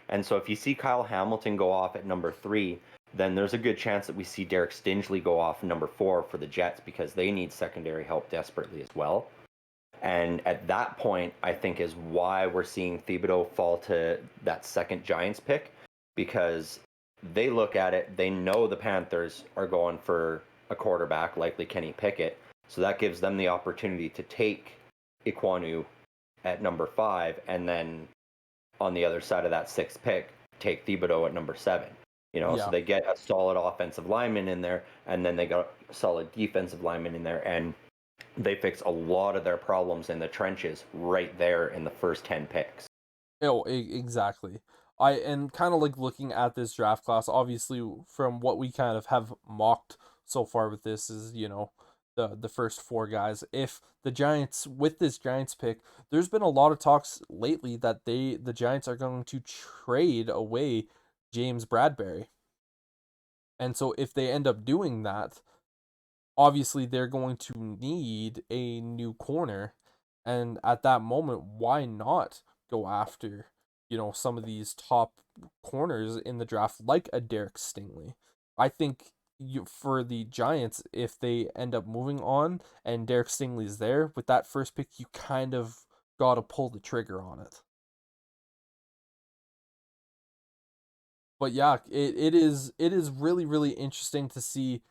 And so if you see Kyle Hamilton go off at number 3, then there's a good chance that we see Derek Stingley go off number 4 for the Jets, because they need secondary help desperately as well. And at that point, I think is why we're seeing Thibodeau fall to that 2nd Giants pick, because they look at it, they know the Panthers are going for a quarterback, likely Kenny Pickett. So that gives them the opportunity to take Ekwonu at number 5, and then on the other side of that 6th pick, take Thibodeau at number 7. So they get a solid offensive lineman in there, and then they got a solid defensive lineman in there, and they fix a lot of their problems in the trenches right there in the first 10 picks. Oh, exactly. And kind of like looking at this draft class, obviously from what we kind of have mocked so far with this is, the first 4 guys. If the Giants, with this Giants pick, there's been a lot of talks lately that the Giants are going to trade away James Bradbury. And so if they end up doing that, obviously they're going to need a new corner. And at that moment, why not go after, some of these top corners in the draft, like a Derek Stingley? I think for the Giants, if they end up moving on and Derek Stingley's there with that first pick, you kind of got to pull the trigger on it. But yeah, it is really, really interesting to see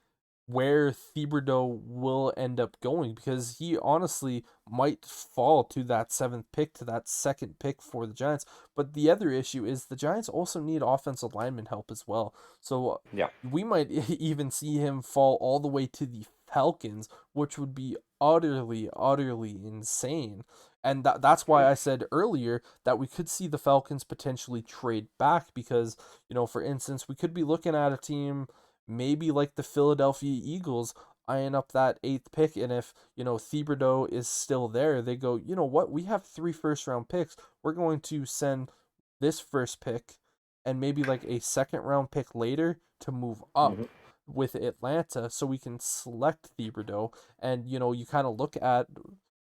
where Thibodeau will end up going, because he honestly might fall to that seventh pick, to that second pick for the Giants. But the other issue is the Giants also need offensive lineman help as well. So Yeah. we might even see him fall all the way to the Falcons, which would be utterly, utterly insane. And that's why I said earlier that we could see the Falcons potentially trade back, because, for instance, we could be looking at a team maybe like the Philadelphia Eagles eyeing up that eighth pick. And if, Thibodeau is still there, they go, you know what, we have 3 first-round picks. We're going to send this first pick and maybe like a second round pick later to move up Hmm. with Atlanta so we can select Thibodeau. And, you kind of look at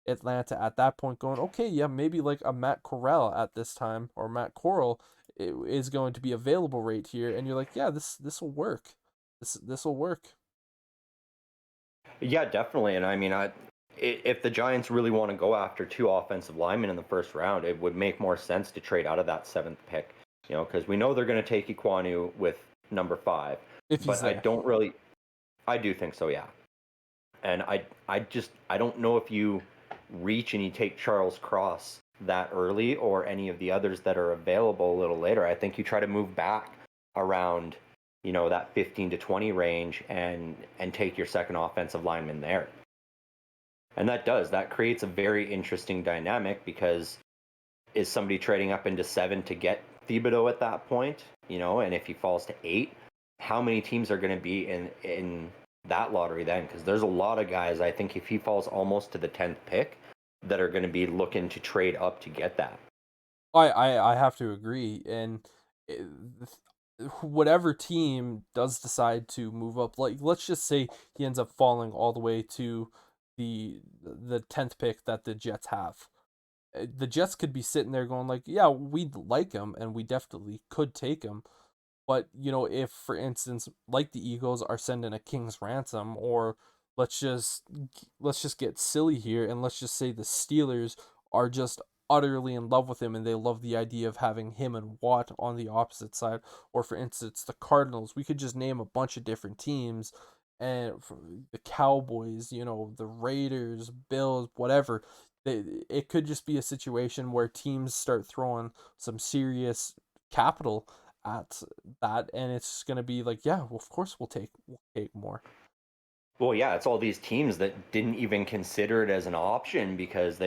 Atlanta at that point going, okay, yeah, maybe like a Matt Corral at this time, or Matt Corral is going to be available right here. And you're like, yeah, this will work. This will work. Yeah, definitely. And I mean, if the Giants really want to go after 2 offensive linemen in the first round, it would make more sense to trade out of that 7th pick, because we know they're going to take Iquanu with number 5. If he's But there. I do think so, yeah. And I don't know if you reach and you take Charles Cross that early, or any of the others that are available a little later. I think you try to move back around, that 15 to 20 range, and take your second offensive lineman there. And that creates a very interesting dynamic, because is somebody trading up into 7 to get Thibodeau at that point, and if he falls to 8, how many teams are going to be in that lottery then? Because there's a lot of guys, I think, if he falls almost to the 10th pick, that are going to be looking to trade up to get that. I have to agree. And it, whatever team does decide to move up, like let's just say he ends up falling all the way to the 10th pick that the Jets have. The Jets could be sitting there going like, yeah, we'd like him and we definitely could take him. But, if, for instance, like the Eagles are sending a king's ransom, or let's just let's just get silly here and let's just say the Steelers are just utterly in love with him and they love the idea of having him and Watt on the opposite side, or for instance the Cardinals, we could just name a bunch of different teams, and for the Cowboys, the Raiders, Bills, whatever. It could just be a situation where teams start throwing some serious capital at that, and it's gonna be like, yeah, well, of course we'll take more. Well, yeah, it's all these teams that didn't even consider it as an option, because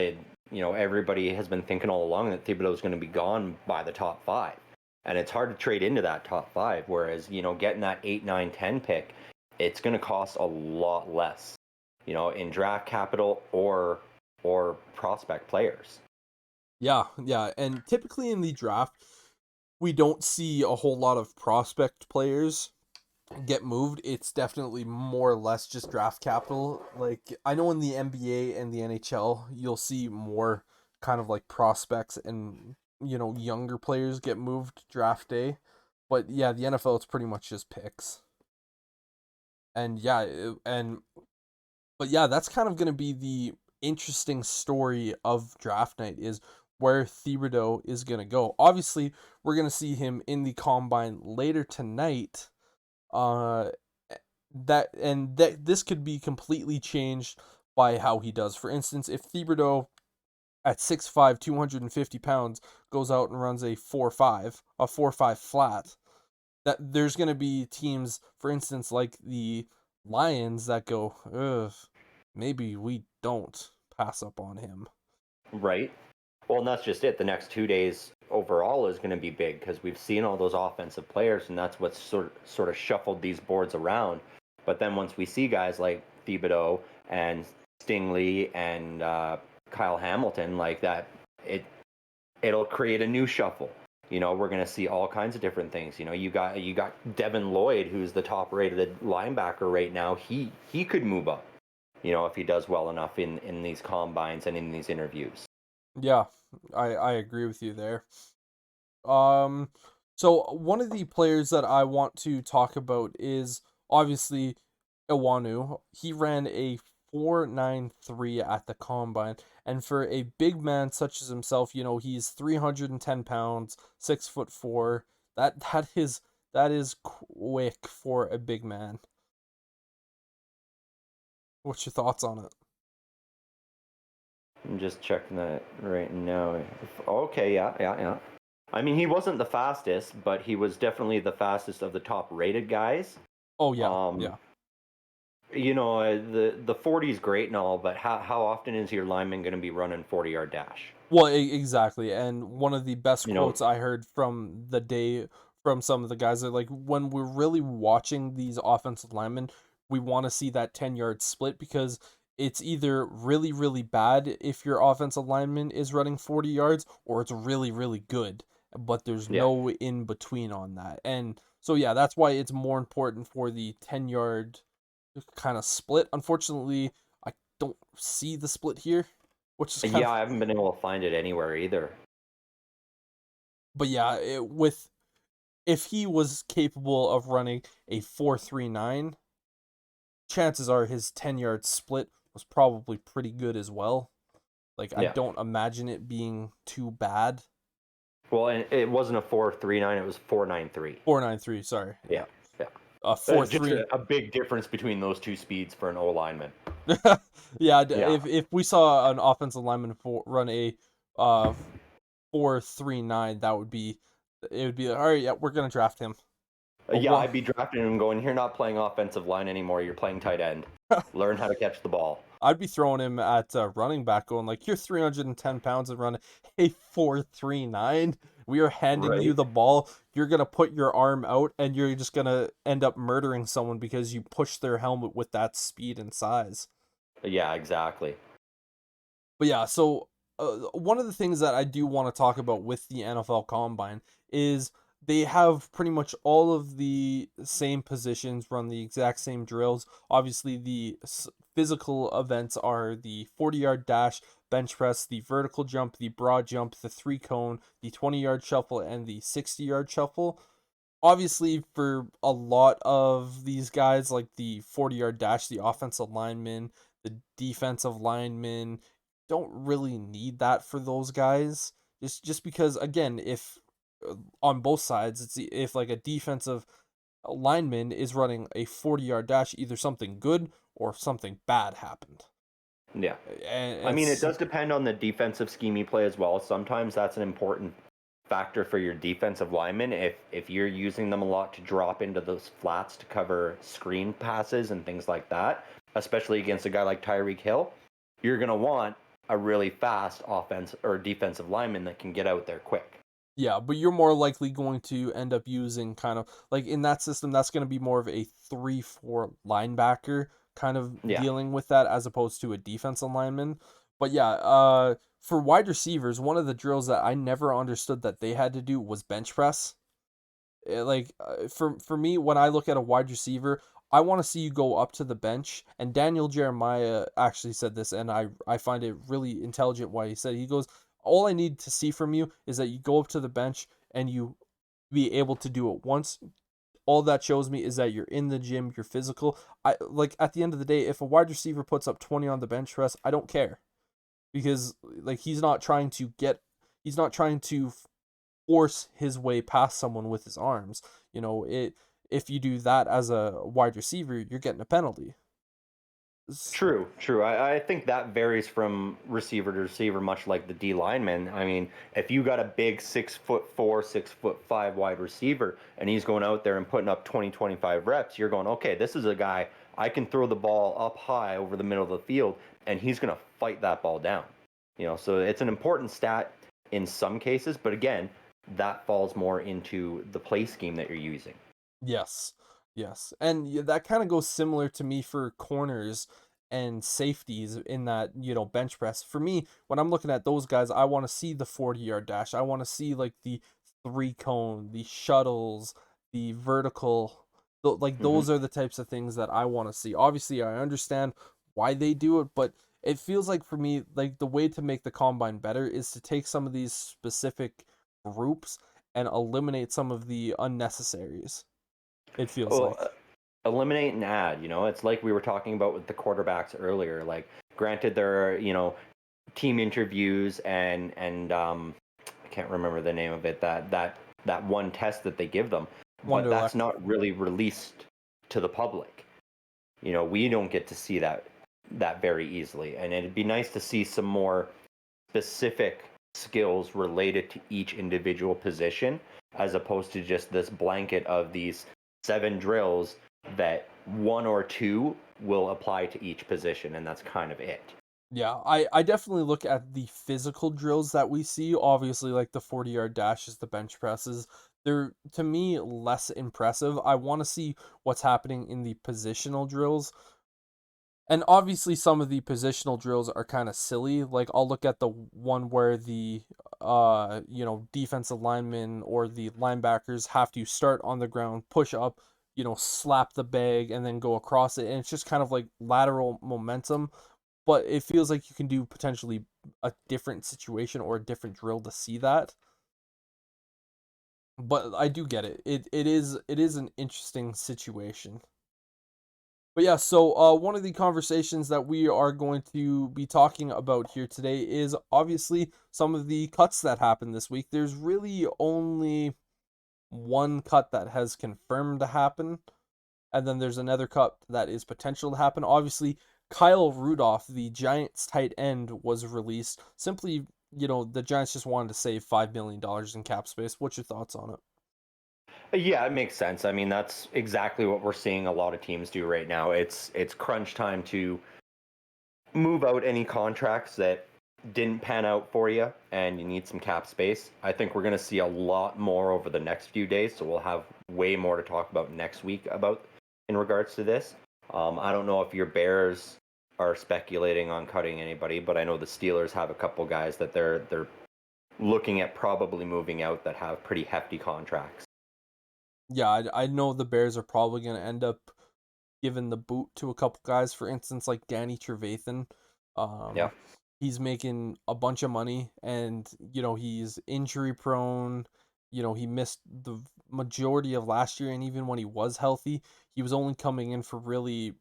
everybody has been thinking all along that Thibodeau is going to be gone by the top 5. And it's hard to trade into that top 5. Whereas, getting that 8, 9, 10 pick, it's going to cost a lot less, in draft capital or prospect players. Yeah, and typically in the draft, we don't see a whole lot of prospect players get moved. It's definitely more or less just draft capital. Like I know in the NBA and the NHL, you'll see more kind of like prospects and younger players get moved draft day. But yeah, the NFL, it's pretty much just picks. And yeah, but yeah, that's kind of going to be the interesting story of draft night, is where Thibodeau is going to go. Obviously, we're going to see him in the combine later tonight. Uh, that this could be completely changed by how he does. For instance, if Thibodeau at 6'5", 250 pounds goes out and runs a 4.5 flat, that there's going to be teams, for instance, like the Lions, that go, ugh, maybe we don't pass up on him. Right. Well, and that's just it. The next 2 days overall is going to be big, because we've seen all those offensive players, and that's what's sort of shuffled these boards around. But then once we see guys like Thibodeau and Stingley and Kyle Hamilton like that, it'll create a new shuffle. We're going to see all kinds of different things. You got Devin Lloyd, who's the top rated linebacker right now. He could move up. if he does well enough in these combines and in these interviews. Yeah, I agree with you there. Um, so one of the players that I want to talk about is obviously Iwanu. He ran a 4.93 at the combine, and for a big man such as himself, he's 310 pounds, 6'4". That is quick for a big man. What's your thoughts on it? I'm just checking that right now. Okay, yeah. I mean, he wasn't the fastest, but he was definitely the fastest of the top rated guys. Oh yeah, Um, yeah. the 40 is great and all, but how often is your lineman going to be running 40-yard dash? Well, exactly. And one of the best You know, quotes I heard from the day from some of the guys are like, when we're really watching these offensive linemen, we want to see that 10-yard split because it's either really, really bad if your offensive lineman is running 40 yards or it's really, really good. But there's yeah, no in between on that. And so, yeah, that's why it's more important for the 10-yard kind of split. Unfortunately, I don't see the split here, which is kind yeah. of. I haven't been able to find it anywhere either. But yeah, if he was capable of running a 4.39, chances are his 10-yard split was probably pretty good as well. Like I Yeah. don't imagine it being too bad. Well, and it wasn't a 4.39; it was 4.93. 4.93, sorry. Yeah, yeah. Four Just three. a big difference between those two speeds for an O lineman. Yeah, Yeah. if we saw an offensive lineman run a 4.39, it would be like, all right, yeah, we're gonna draft him. Yeah, I'd be drafting him going, you're not playing offensive line anymore. You're playing tight end. Learn how to catch the ball. I'd be throwing him at running back, going like, "You're 310 pounds and running a 4.39. We are handing you Right. the ball. You're gonna put your arm out, and you're just gonna end up murdering someone because you push their helmet with that speed and size." Yeah, exactly. But yeah, so one of the things that I do want to talk about with the NFL Combine is they have pretty much all of the same positions, run the exact same drills. Obviously, the physical events are the 40-yard dash, bench press, the vertical jump, the broad jump, the three cone, the 20-yard shuffle, and the 60-yard shuffle. Obviously, for a lot of these guys, like the 40-yard dash, the offensive lineman, the defensive lineman, don't really need that for those guys. Just because, again, if on both sides, if like a defensive lineman is running a 40-yard dash, either something good or something bad happened. Yeah. And I mean, it it's does depend on the defensive scheme you play as well. Sometimes that's an important factor for your defensive linemen. If you're using them a lot to drop into those flats to cover screen passes and things like that, especially against a guy like Tyreek Hill, you're going to want a really fast offense or defensive lineman that can get out there quick. Yeah, but you're more likely going to end up using kind of like in that system, that's going to be more of a 3-4 linebacker kind of Yeah. dealing with that as opposed to a defensive lineman. But yeah, for wide receivers, one of the drills that I never understood that they had to do was bench press. For me, when I look at a wide receiver, I want to see you go up to the bench. And Daniel Jeremiah actually said this, and I find it really intelligent why he said it. He goes, all I need to see from you is that you go up to the bench and you be able to do it once. All that shows me is that you're in the gym, you're physical. I like at the end of the day, if a wide receiver puts up 20 on the bench press, I don't care because like he's not trying to force his way past someone with his arms. If you do that as a wide receiver, you're getting a penalty. True, true. I think that varies from receiver to receiver, much like the D lineman. I mean, if you got a big 6'4", 6'5" wide receiver, and he's going out there and putting up 20, 25 reps, you're going, okay, this is a guy I can throw the ball up high over the middle of the field, and he's going to fight that ball down. So it's an important stat in some cases, but again, that falls more into the play scheme that you're using. Yes, yes, and that kind of goes similar to me for corners and safeties in that bench press. For me, when I'm looking at those guys, I want to see the 40-yard dash. I want to see like the three cone, the shuttles, the vertical. Like Mm-hmm. those are the types of things that I want to see. Obviously, I understand why they do it, but it feels like for me, like the way to make the combine better is to take some of these specific groups and eliminate some of the unnecessaries. It feels Well, like. eliminate and add. It's like we were talking about with the quarterbacks earlier. Like, granted, there are team interviews and I can't remember the name of it. That one test that they give them, but that's Wonderluck. not really released to the public. We don't get to see that very easily, and it'd be nice to see some more specific skills related to each individual position, as opposed to just this blanket of these 7 drills that one or two will apply to each position, and that's kind of it. Yeah, I definitely look at the physical drills that we see. Obviously, like the 40-yard dashes, the bench presses. They're, to me, less impressive. I want to see what's happening in the positional drills. And obviously, some of the positional drills are kind of silly. Like, I'll look at the one where the, defensive linemen or the linebackers have to start on the ground, push up, slap the bag, and then go across it. And it's just kind of like lateral momentum, but it feels like you can do potentially a different situation or a different drill to see that. But I do get it. It is an interesting situation. But yeah, so one of the conversations that we are going to be talking about here today is obviously some of the cuts that happened this week. There's really only one cut that has confirmed to happen, and then there's another cut that is potential to happen. Obviously, Kyle Rudolph, the Giants tight end, was released. Simply, the Giants just wanted to save $5 million in cap space. What's your thoughts on it? Yeah, it makes sense. I mean, that's exactly what we're seeing a lot of teams do right now. It's crunch time to move out any contracts that didn't pan out for you and you need some cap space. I think we're going to see a lot more over the next few days, so we'll have way more to talk about next week about in regards to this. I don't know if your Bears are speculating on cutting anybody, but I know the Steelers have a couple guys that they're looking at probably moving out that have pretty hefty contracts. Yeah, I know the Bears are probably going to end up giving the boot to a couple guys. For instance, like Danny Trevathan. Yeah. Um, he's making a bunch of money, and he's injury prone. He missed the majority of last year, and even when he was healthy, he was only coming in for really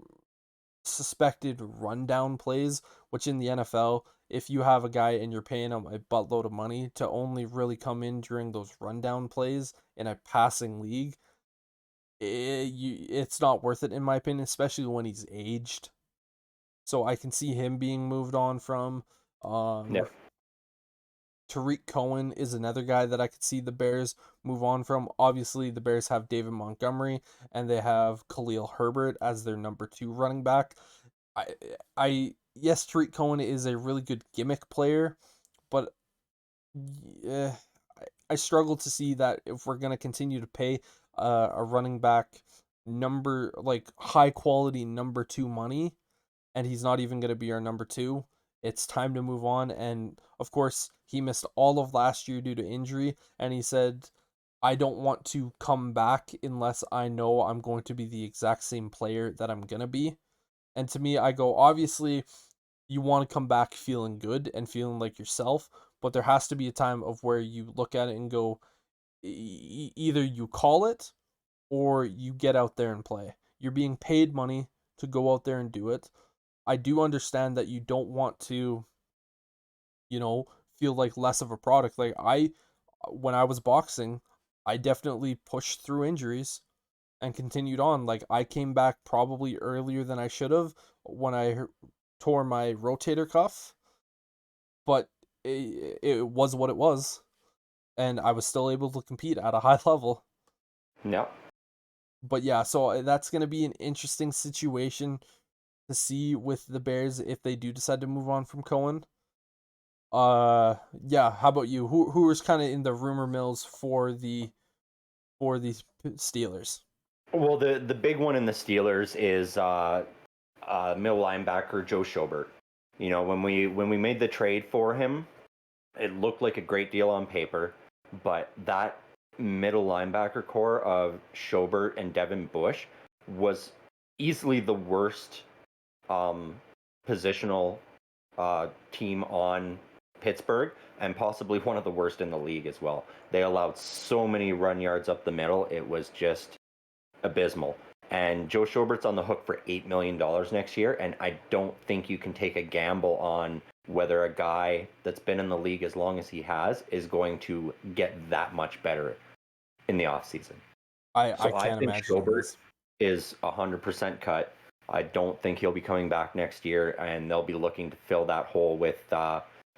suspected rundown plays, which in the NFL, if you have a guy and you're paying him a buttload of money to only really come in during those rundown plays in a passing league, it's not worth it in my opinion, especially when he's aged. So I can see him being moved on from. Yeah. Um, Tariq Cohen is another guy that I could see the Bears move on from. Obviously, the Bears have David Montgomery and they have Khalil Herbert as their number 2 running back. I, yes, Tariq Cohen is a really good gimmick player, but yeah, I struggle to see that if we're gonna continue to pay a running back number like high quality number 2 money, and he's not even gonna be our number 2. It's time to move on. And of course, he missed all of last year due to injury, and he said, "I don't want to come back unless I know I'm going to be the exact same player that I'm gonna be." And to me, I go, obviously, you want to come back feeling good and feeling like yourself, but there has to be a time of where you look at it and go, either you call it or you get out there and play. You're being paid money to go out there and do it. I do understand that you don't want to, feel like less of a product. Like when I was boxing, I definitely pushed through injuries and continued on. Like I came back probably earlier than I should have when I tore my rotator cuff, but it was what it was, and I was still able to compete at a high level. Yeah. But yeah, so that's going to be an interesting situation to see with the Bears if they do decide to move on from Cohen. Yeah, how about you? Who is kind of in the rumor mills for these Steelers? Well, the big one in the Steelers is middle linebacker Joe Schobert. When we made the trade for him, it looked like a great deal on paper, but that middle linebacker core of Schobert and Devin Bush was easily the worst positional team on Pittsburgh, and possibly one of the worst in the league as well. They allowed so many run yards up the middle. It was just abysmal. And Joe Schobert's on the hook for $8 million next year, and I don't think you can take a gamble on whether a guy that's been in the league as long as he has is going to get that much better in the offseason. I I can't think imagine Schobert is 100% cut. I don't think he'll be coming back next year, and they'll be looking to fill that hole with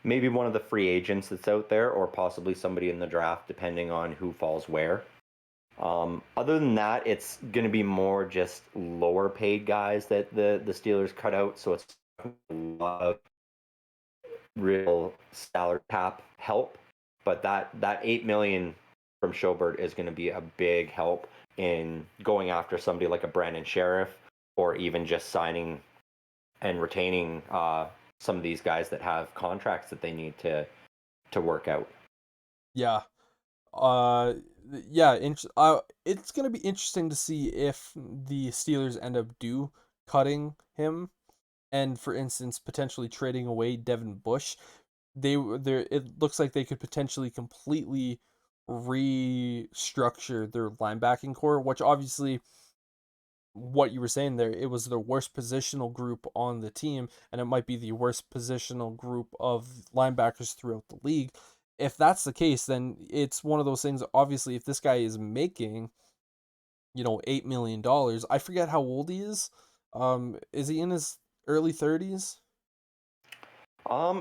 maybe one of the free agents that's out there, or possibly somebody in the draft, depending on who falls where. Other than that, it's going to be more just lower paid guys that the Steelers cut out. So it's a lot of real salary cap help. But that $8 million from Schobert is going to be a big help in going after somebody like a Brandon Sheriff, or even just signing and retaining some of these guys that have contracts that they need to work out. Yeah. It's gonna be interesting to see if the Steelers end up cutting him, and for instance, potentially trading away Devin Bush. It looks like they could potentially completely restructure their linebacking core, which obviously, what you were saying there, it was the worst positional group on the team, and it might be the worst positional group of linebackers throughout the league. If that's the case, then it's one of those things. Obviously, if this guy is making, $8 million, I forget how old he is. Is he in his early 30s?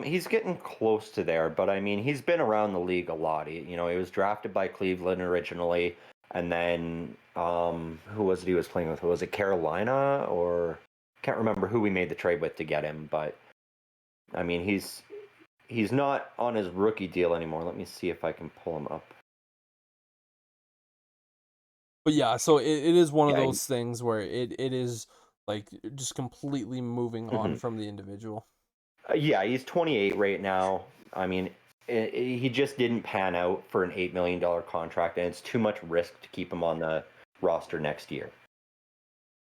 He's getting close to there, but I mean, he's been around the league a lot. He was drafted by Cleveland originally, and then who was it he was playing with? Was it Carolina, or can't remember who we made the trade with to get him, but I mean, he's not on his rookie deal anymore. Let me see if I can pull him up. But yeah, so it is one of Yeah, those things where it is like just completely moving on mhm. from the individual. Yeah, he's 28 right now. I mean, he just didn't pan out for an $8 million contract, and it's too much risk to keep him on the roster next year.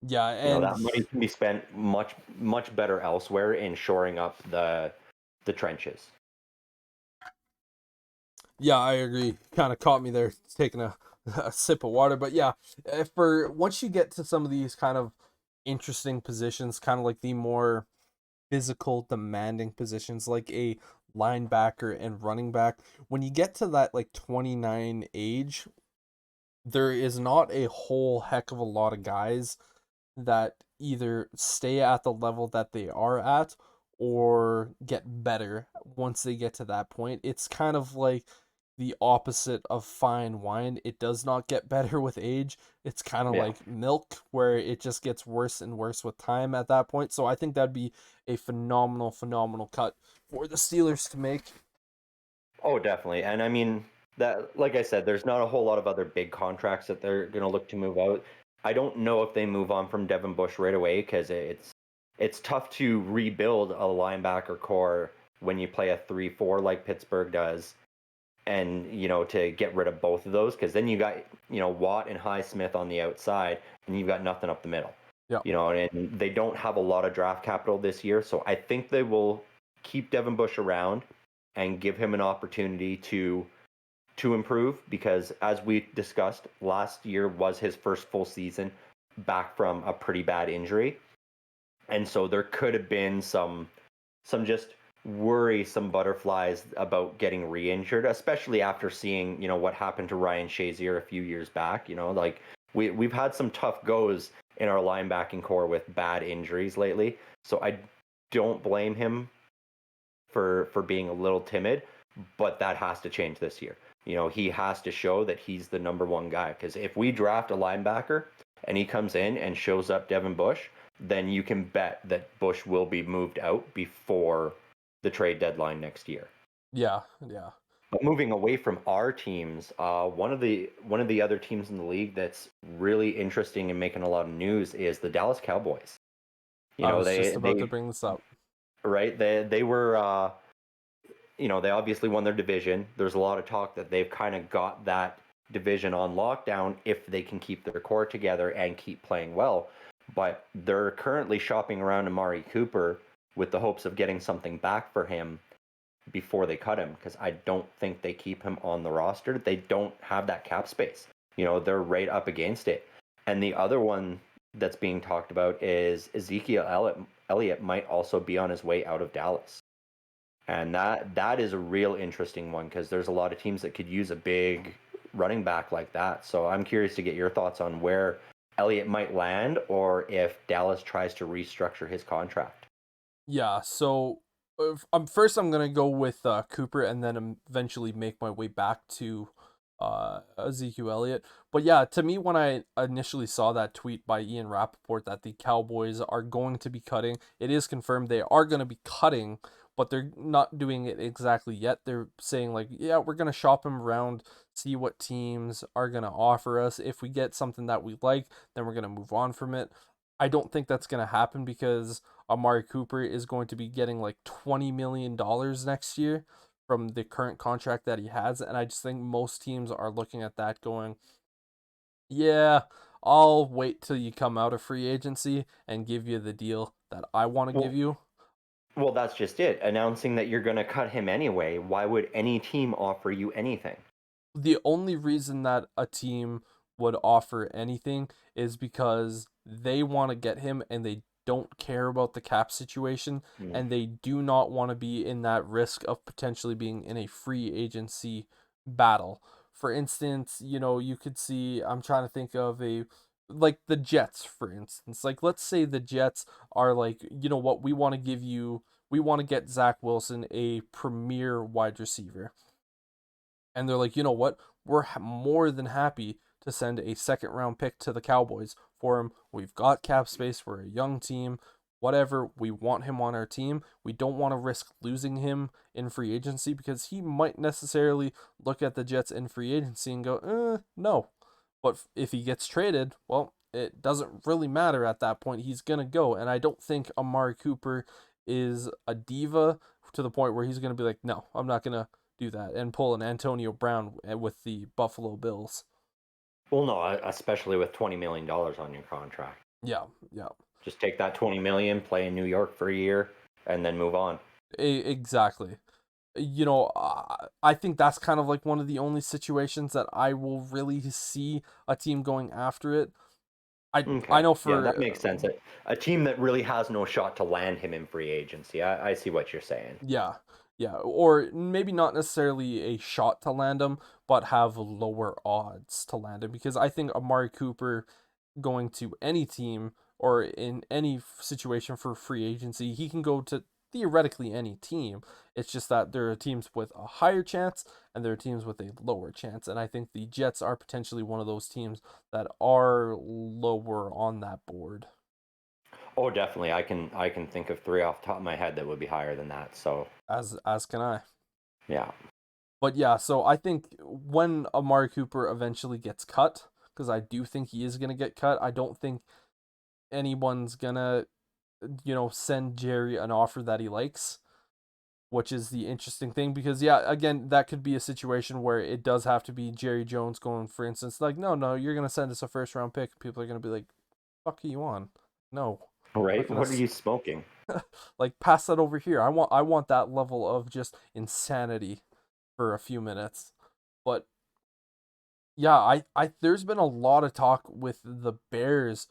Yeah, and That money can be spent much, much better elsewhere in shoring up the trenches. yeah, I agree. Kind of caught me there taking a sip of water, but yeah, for once you get to some of these kind of interesting positions, kind of like the more physical demanding positions like a linebacker and running back, when you get to that like 29 age, there is not a whole heck of a lot of guys that either stay at the level that they are at or get better once they get to that point. It's kind of like the opposite of fine wine. It does not get better with age. It's kind of Yeah. like milk, where it just gets worse and worse with time at that point. So I think that'd be a phenomenal, phenomenal cut for the Steelers to make. Oh, definitely. And I mean, that, like I said, there's not a whole lot of other big contracts that they're going to look to move out. I don't know if they move on from Devin Bush right away, because it's tough to rebuild a linebacker core when you play a 3-4 like Pittsburgh does, and to get rid of both of those, because then you got Watt and Highsmith on the outside, and you've got nothing up the middle. Yeah. And they don't have a lot of draft capital this year, so I think they will keep Devin Bush around and give him an opportunity to improve, because as we discussed, last year was his first full season back from a pretty bad injury. And so there could have been some just worrisome butterflies about getting re-injured, especially after seeing, what happened to Ryan Shazier a few years back. Like we've had some tough goes in our linebacking core with bad injuries lately. So I don't blame him for being a little timid, but that has to change this year. He has to show that he's the number one guy, because if we draft a linebacker and he comes in and shows up Devin Bush, then you can bet that Bush will be moved out before the trade deadline next year. Yeah, yeah. But moving away from our teams, one of the other teams in the league that's really interesting and making a lot of news is the Dallas Cowboys. I was They just about to bring this up. right, they were they obviously won their division. There's a lot of talk that they've kind of got that division on lockdown if they can keep their core together and keep playing well. But they're currently shopping around Amari Cooper with the hopes of getting something back for him before they cut him, because I don't think they keep him on the roster. They don't have that cap space. They're right up against it. And the other one that's being talked about is Ezekiel Elliott might also be on his way out of Dallas. And that is a real interesting one, because there's a lot of teams that could use a big running back like that. So I'm curious to get your thoughts on where Elliott might land, or if Dallas tries to restructure his contract. Yeah, so first I'm going to go with Cooper, and then eventually make my way back to Ezekiel Elliott. But yeah, to me, when I initially saw that tweet by Ian Rappaport that the Cowboys are going to be cutting, it is confirmed they are going to be cutting, but they're not doing it exactly yet. They're saying like, yeah, we're going to shop him around, see what teams are going to offer us. If we get something that we like, then we're going to move on from it. I don't think that's going to happen, because Amari Cooper is going to be getting like $20 million next year from the current contract that he has. And I just think most teams are looking at that going, yeah, I'll wait till you come out of free agency and give you the deal that I want to give you. Well, that's just it. Announcing that you're going to cut him anyway, why would any team offer you anything? The only reason that a team would offer anything is because they want to get him and they don't care about the cap situation, and they do not want to be in that risk of potentially being in a free agency battle. For instance, you could see, I'm trying to think of like the Jets, for instance. Like, let's say the Jets are like, you know what, we want to get Zach Wilson, a premier wide receiver. And they're like, you know what? We're more than happy to send a second round pick to the Cowboys for him. We've got cap space. We're a young team. Whatever. We want him on our team. We don't want to risk losing him in free agency, because he might necessarily look at the Jets in free agency and go, no. But if he gets traded, well, it doesn't really matter at that point. He's going to go. And I don't think Amari Cooper is a diva to the point where he's going to be like, no, I'm not going to do that and pull an Antonio Brown with the Buffalo Bills. Well, no, especially with $20 million on your contract. Yeah. Just take that $20 million, play in New York for a year, and then move on. Exactly. I think that's kind of like one of the only situations that I will really see a team going after it. I know that makes sense. A team that really has no shot to land him in free agency. I see what you're saying. Yeah, or maybe not necessarily a shot to land him, but have lower odds to land him, because I think Amari Cooper going to any team or in any situation for free agency, he can go to theoretically any team. It's just that there are teams with a higher chance and there are teams with a lower chance, and I think the Jets are potentially one of those teams that are lower on that board. Oh, definitely. I can think of 3 off the top of my head that would be higher than that. So as can I. Yeah. But yeah, so I think when Amari Cooper eventually gets cut, because I do think he is going to get cut, I don't think anyone's going to, send Jerry an offer that he likes, which is the interesting thing. Because, yeah, again, that could be a situation where it does have to be Jerry Jones going, for instance, like, no, you're going to send us a first round pick. People are going to be like, fuck are you on? No. Right? What are you smoking? Like, pass that over here. I want that level of just insanity for a few minutes. But yeah, I there's been a lot of talk with the Bears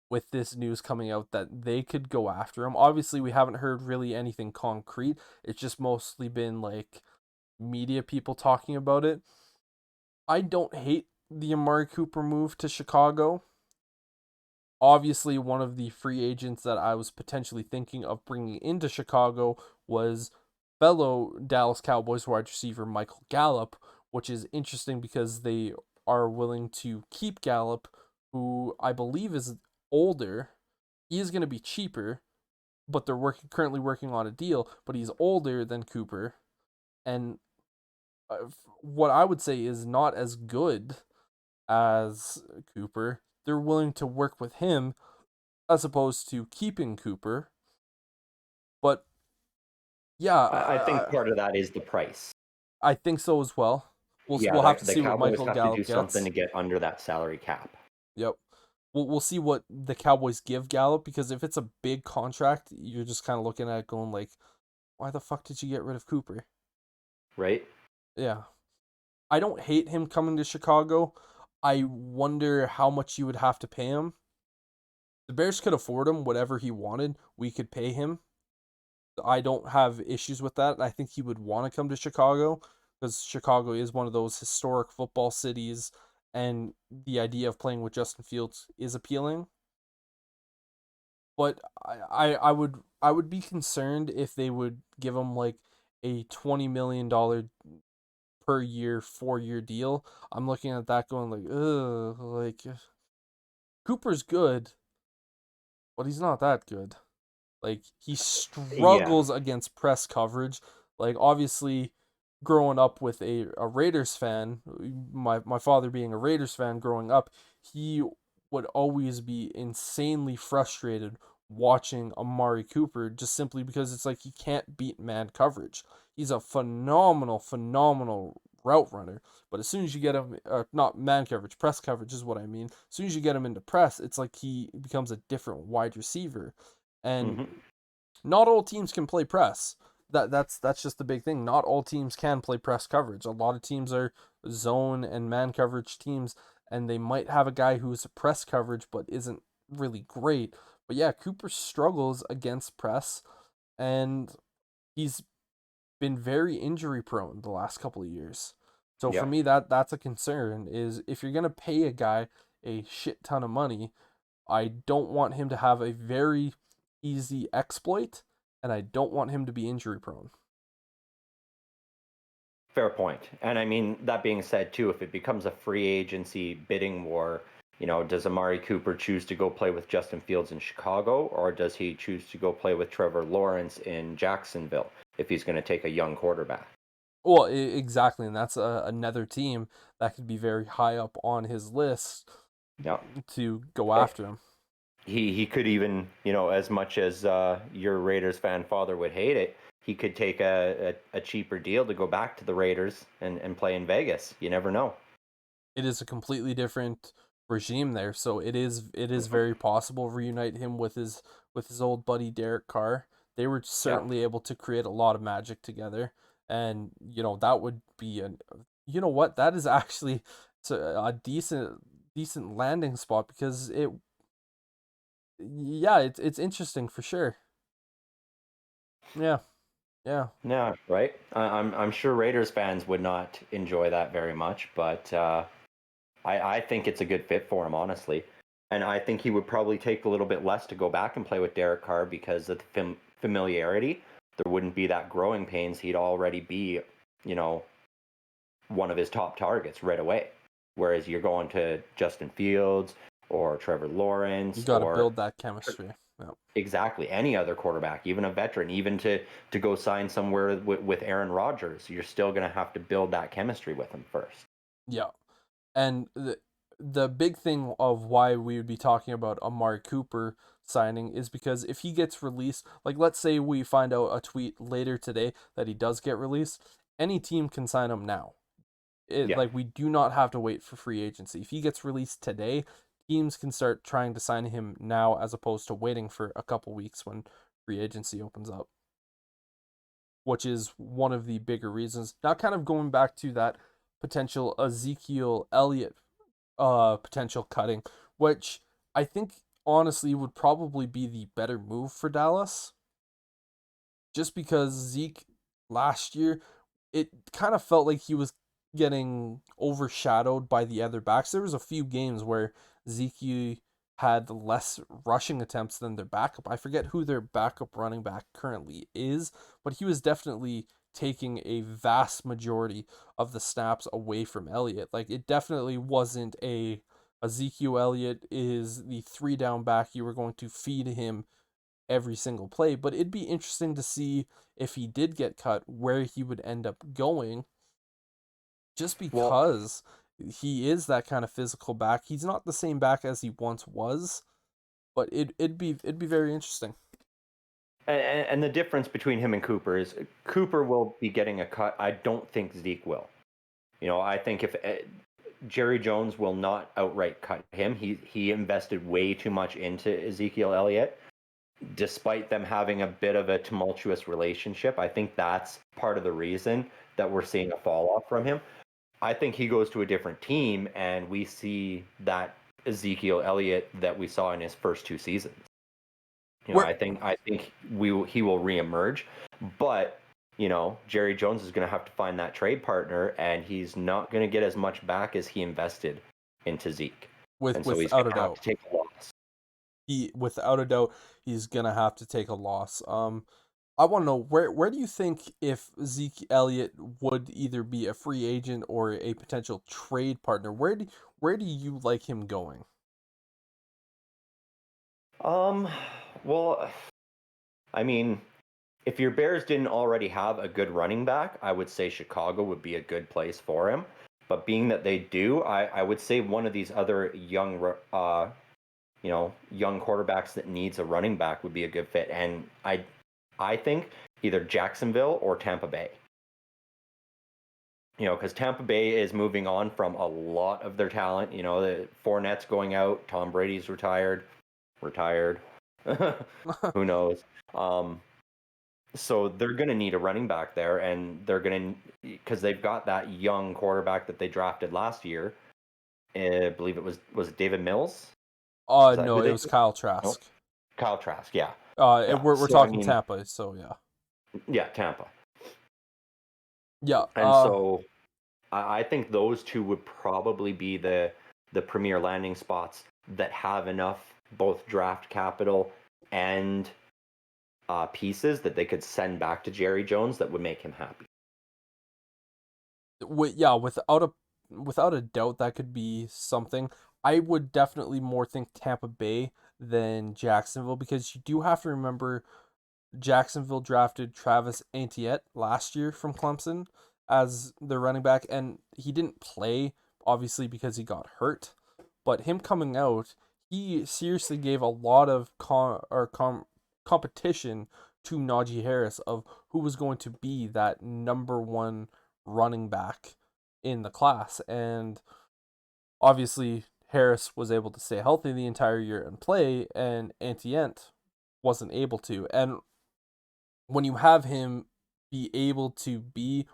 with this news coming out that they could go after him. Obviously, we haven't heard really anything concrete. It's just mostly been like media people talking about it. I don't hate the Amari Cooper move to Chicago. Obviously, one of the free agents that I was potentially thinking of bringing into Chicago was fellow Dallas Cowboys wide receiver Michael Gallup, which is interesting because they are willing to keep Gallup, who I believe is older. He is going to be cheaper, but they're currently working on a deal, but he's older than Cooper. And what I would say is not as good as Cooper. They're willing to work with him as opposed to keeping Cooper. But yeah, I think part of that is the price. I think so as well. We'll have to see what Michael Gallup gets. Something to get under that salary cap. Yep. we'll see what the Cowboys give Gallup, because if it's a big contract, you're just kind of looking at it going like, why the fuck did you get rid of Cooper? Right? Yeah. I don't hate him coming to Chicago. I wonder how much you would have to pay him. The Bears could afford him whatever he wanted. We could pay him. I don't have issues with that. I think he would want to come to Chicago because Chicago is one of those historic football cities, and the idea of playing with Justin Fields is appealing. But I would be concerned if they would give him like a $20 million per year 4-year deal. I'm looking at that going like, ugh, like Cooper's good, but he's not that good. Like he Yeah. struggles against press coverage. Like obviously growing up with a Raiders fan, my father being a Raiders fan growing up, he would always be insanely frustrated watching Amari Cooper just simply because it's like he can't beat man coverage. He's a phenomenal route runner, but as soon as you get him, not man coverage, press coverage is what I mean. As soon as you get him into press, it's like he becomes a different wide receiver. And Hmm. not all teams can play press. That's just the big thing. Not all teams can play press coverage. A lot of teams are zone and man coverage teams, and they might have a guy who's press coverage but isn't really great. But yeah, Cooper struggles against press, and he's been very injury prone the last couple of years. So for Yeah. me, that's a concern. Is if you're gonna pay a guy a shit ton of money, I don't want him to have a very easy exploit, and I don't want him to be injury prone. Fair point. And I mean, that being said, too, if it becomes a free agency bidding war, does Amari Cooper choose to go play with Justin Fields in Chicago, or does he choose to go play with Trevor Lawrence in Jacksonville if he's going to take a young quarterback? Well, exactly, and that's another team that could be very high up on his list Yeah. to go Eh, after him. He could even, as much as your Raiders fan father would hate it, he could take a cheaper deal to go back to the Raiders and play in Vegas. You never know. It is a completely different regime there, so it is Mhm. very possible reunite him with his old buddy Derek Carr. They were Yeah. certainly able to create a lot of magic together, and that would be an you know what that is actually a decent landing spot, because it yeah, it's interesting for sure. Yeah, yeah. Yeah, right. I'm sure Raiders fans would not enjoy that very much, but I think it's a good fit for him, honestly. And I think he would probably take a little bit less to go back and play with Derek Carr because of the familiarity. There wouldn't be that growing pains. He'd already be, you know, one of his top targets right away. Whereas you're going to Justin Fields or Trevor You Lawrence got to or build that chemistry. Yeah. exactly any other quarterback, even a veteran, even to go sign somewhere with Aaron Rodgers, you're still going to have to build that chemistry with him first. Yeah. And the big thing of why we would be talking about Amari Cooper signing is because if he gets released, like let's say we find out a tweet later today that he does get released, any team can sign him now. Yeah. Like we do not have to wait for free agency. If he gets released today, teams can start trying to sign him now as opposed to waiting for a couple weeks when free agency opens up, which is one of the bigger reasons. Now kind of going back to that potential Ezekiel Elliott potential cutting, which I think honestly would probably be the better move for Dallas, just because Zeke last year, it kind of felt like he was getting overshadowed by the other backs. There was a few games where Zeke had less rushing attempts than their backup. I forget who their backup running back currently is, but he was definitely taking a vast majority of the snaps away from Elliott. Like it definitely wasn't a Ezekiel Elliott is the three down back. You were going to feed him every single play, but it'd be interesting to see if he did get cut where he would end up going, just Well, because he is that kind of physical back. He's not the same back as he once was, but it'd be very interesting. and the difference between him and Cooper is Cooper will be getting a cut. I don't think Zeke will. I think if Jerry Jones will not outright cut him. He invested way too much into Ezekiel Elliott, despite them having a bit of a tumultuous relationship. I think that's part of the reason that we're seeing a fall off from him. I think he goes to a different team, and we see that Ezekiel Elliott that we saw in his first 2 seasons. Where I think he will reemerge, but Jerry Jones is going to have to find that trade partner, and he's not going to get as much back as he invested into Zeke, and so he's without going a to have doubt, to take a loss. without a doubt, he's gonna have to take a loss. I want to know where do you think if Zeke Elliott would either be a free agent or a potential trade partner? Where do you like him going? Well, I mean, if your Bears didn't already have a good running back, I would say Chicago would be a good place for him. But being that they do, I would say one of these other young quarterbacks that needs a running back would be a good fit. And I think either Jacksonville or Tampa Bay. Because Tampa Bay is moving on from a lot of their talent. The Fournette's going out, Tom Brady's retired. Who knows? So they're going to need a running back there, and they're going to, because they've got that young quarterback that they drafted last year. I believe it was David Mills. Is that No, who it they? was Kyle No, Trask. Kyle Trask. Yeah, And yeah. we're So I talking mean, Tampa, so yeah. yeah, Tampa. Yeah. And so I think those two would probably be the premier landing spots that have enough both draft capital and pieces that they could send back to Jerry Jones that would make him happy. Yeah, without a doubt, that could be something. I would definitely more think Tampa Bay than Jacksonville, because you do have to remember Jacksonville drafted Travis Etienne last year from Clemson as their running back, and he didn't play obviously because he got hurt. But him coming out, he seriously gave a lot of competition to Najee Harris of who was going to be that number one running back in the class. And obviously Harris was able to stay healthy the entire year and play, and Etienne wasn't able to. And when you have him be able to be,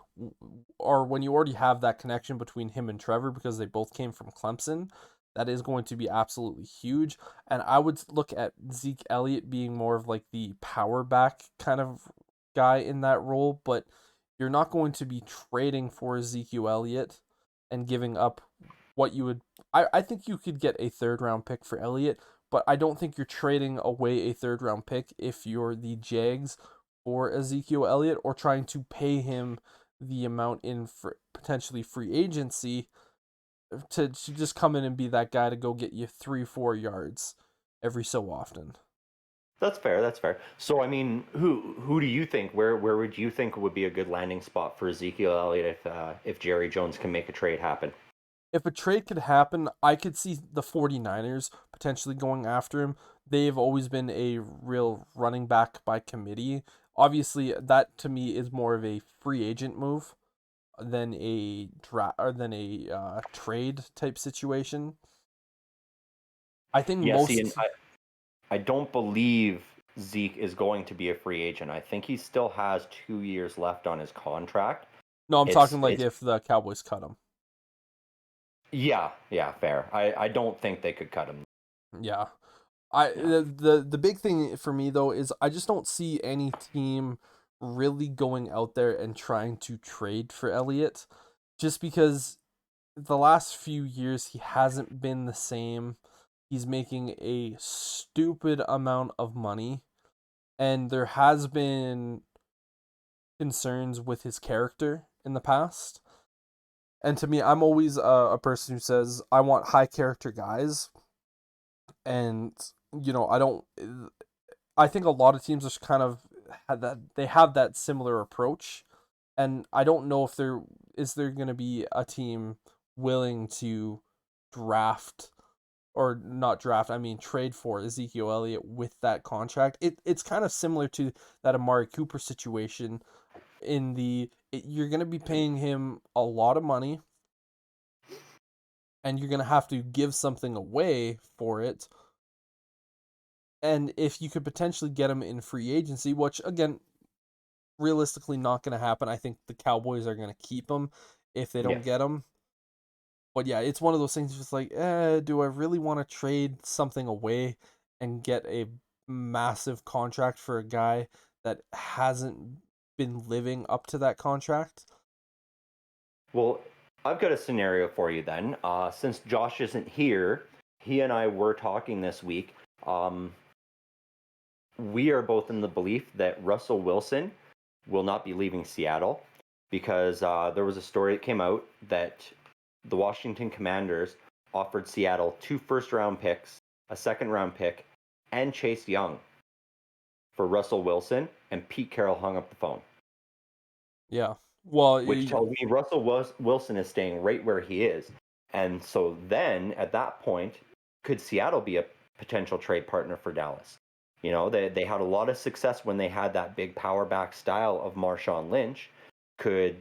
or when you already have that connection between him and Trevor because they both came from Clemson, that is going to be absolutely huge. And I would look at Zeke Elliott being more of like the power back kind of guy in that role, but you're not going to be trading for Ezekiel Elliott and giving up what you would. I think you could get a 3rd-round pick for Elliott, but I don't think you're trading away a 3rd-round pick if you're the Jags for Ezekiel Elliott, or trying to pay him the amount in for potentially free agency to just come in and be that guy to go get you 3-4 yards every so often. That's fair. That's fair. So I mean, who do you think? Where would you think would be a good landing spot for Ezekiel Elliott if Jerry Jones can make a trade happen? If a trade could happen, I could see the 49ers potentially going after him. They've always been a real running back by committee. Obviously, that to me is more of a free agent move than a trade type situation. I think Yeah. See, and most. I don't believe Zeke is going to be a free agent. I think he still has 2 years left on his contract. No, I'm talking like It's if the Cowboys cut him. yeah, fair. I don't think they could cut him. Yeah. Yeah. The big thing for me though is I just don't see any team really going out there and trying to trade for Elliott, just because the last few years he hasn't been the same. He's making a stupid amount of money, and there has been concerns with his character in the past. And to me, I'm always a person who says I want high character guys, and I don't. I think a lot of teams just kind of have that similar approach, and I don't know if there going to be a team willing to draft, or not draft, I mean trade for Ezekiel Elliott with that contract. It's kind of similar to that Amari Cooper situation. You're going to be paying him a lot of money, and you're going to have to give something away for it. And if you could potentially get him in free agency, which again, realistically not going to happen. I think the Cowboys are going to keep him if they don't Yes. get him. But yeah, it's one of those things just like, do I really want to trade something away and get a massive contract for a guy that hasn't been living up to that contract? Well, I've got a scenario for you then. Since Josh isn't here, he and I were talking this week. We are both in the belief that Russell Wilson will not be leaving Seattle because there was a story that came out that the Washington Commanders offered Seattle 2 first-round picks, a second-round pick, and Chase Young for Russell Wilson, and Pete Carroll hung up the phone. Yeah. Well, Which tells me Russell Wilson is staying right where he is. And so then, at that point, could Seattle be a potential trade partner for Dallas? You know, they had a lot of success when they had that big power back style of Marshawn Lynch. Could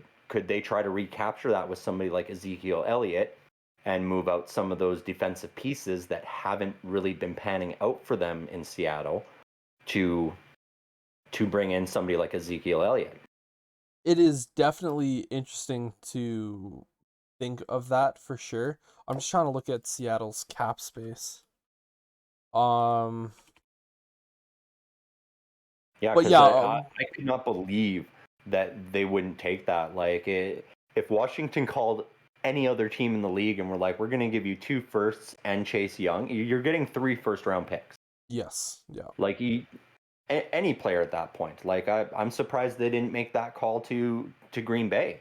they try to recapture that with somebody like Ezekiel Elliott and move out some of those defensive pieces that haven't really been panning out for them in Seattle to bring in somebody like Ezekiel Elliott? it is definitely interesting to think of that for sure. I'm just trying to look at Seattle's cap space. Yeah, But because yeah, I could not believe that they wouldn't take that. Like, if Washington called any other team in the league and were like, we're going to give you 2 firsts and Chase Young, you're getting 3 first-round picks. yes, yeah. Like, any player at that point. Like, I'm surprised they didn't make that call to Green Bay.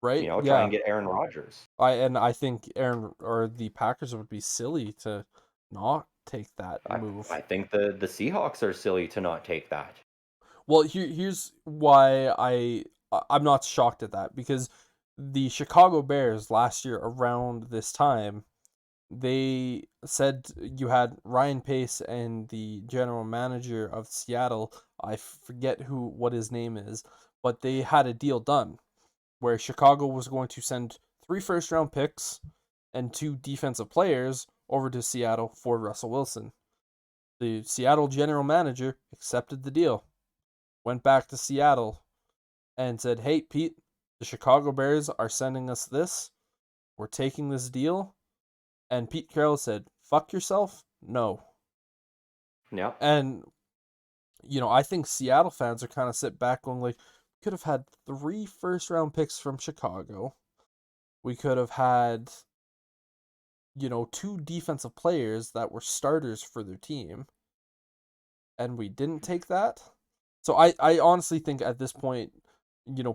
Right? You know, try Yeah. and get Aaron Rodgers. I think Aaron or the Packers would be silly to not take that move. I think the Seahawks are silly to not take that. Well, here's why I'm not shocked at that, because the Chicago Bears last year around this time, they said you had Ryan Pace and the general manager of Seattle, I forget what his name is, but they had a deal done where Chicago was going to send 3 first round picks and 2 defensive players over to Seattle for Russell Wilson. The Seattle general manager accepted the deal, went back to Seattle, and said, "Hey, Pete, the Chicago Bears are sending us this. We're taking this deal." And Pete Carroll said, "Fuck yourself? No." Yeah. And, I think Seattle fans are kind of sit back going like, we could have had 3 first round picks from Chicago. We could have had, 2 defensive players that were starters for their team. And we didn't take that. So I honestly think at this point,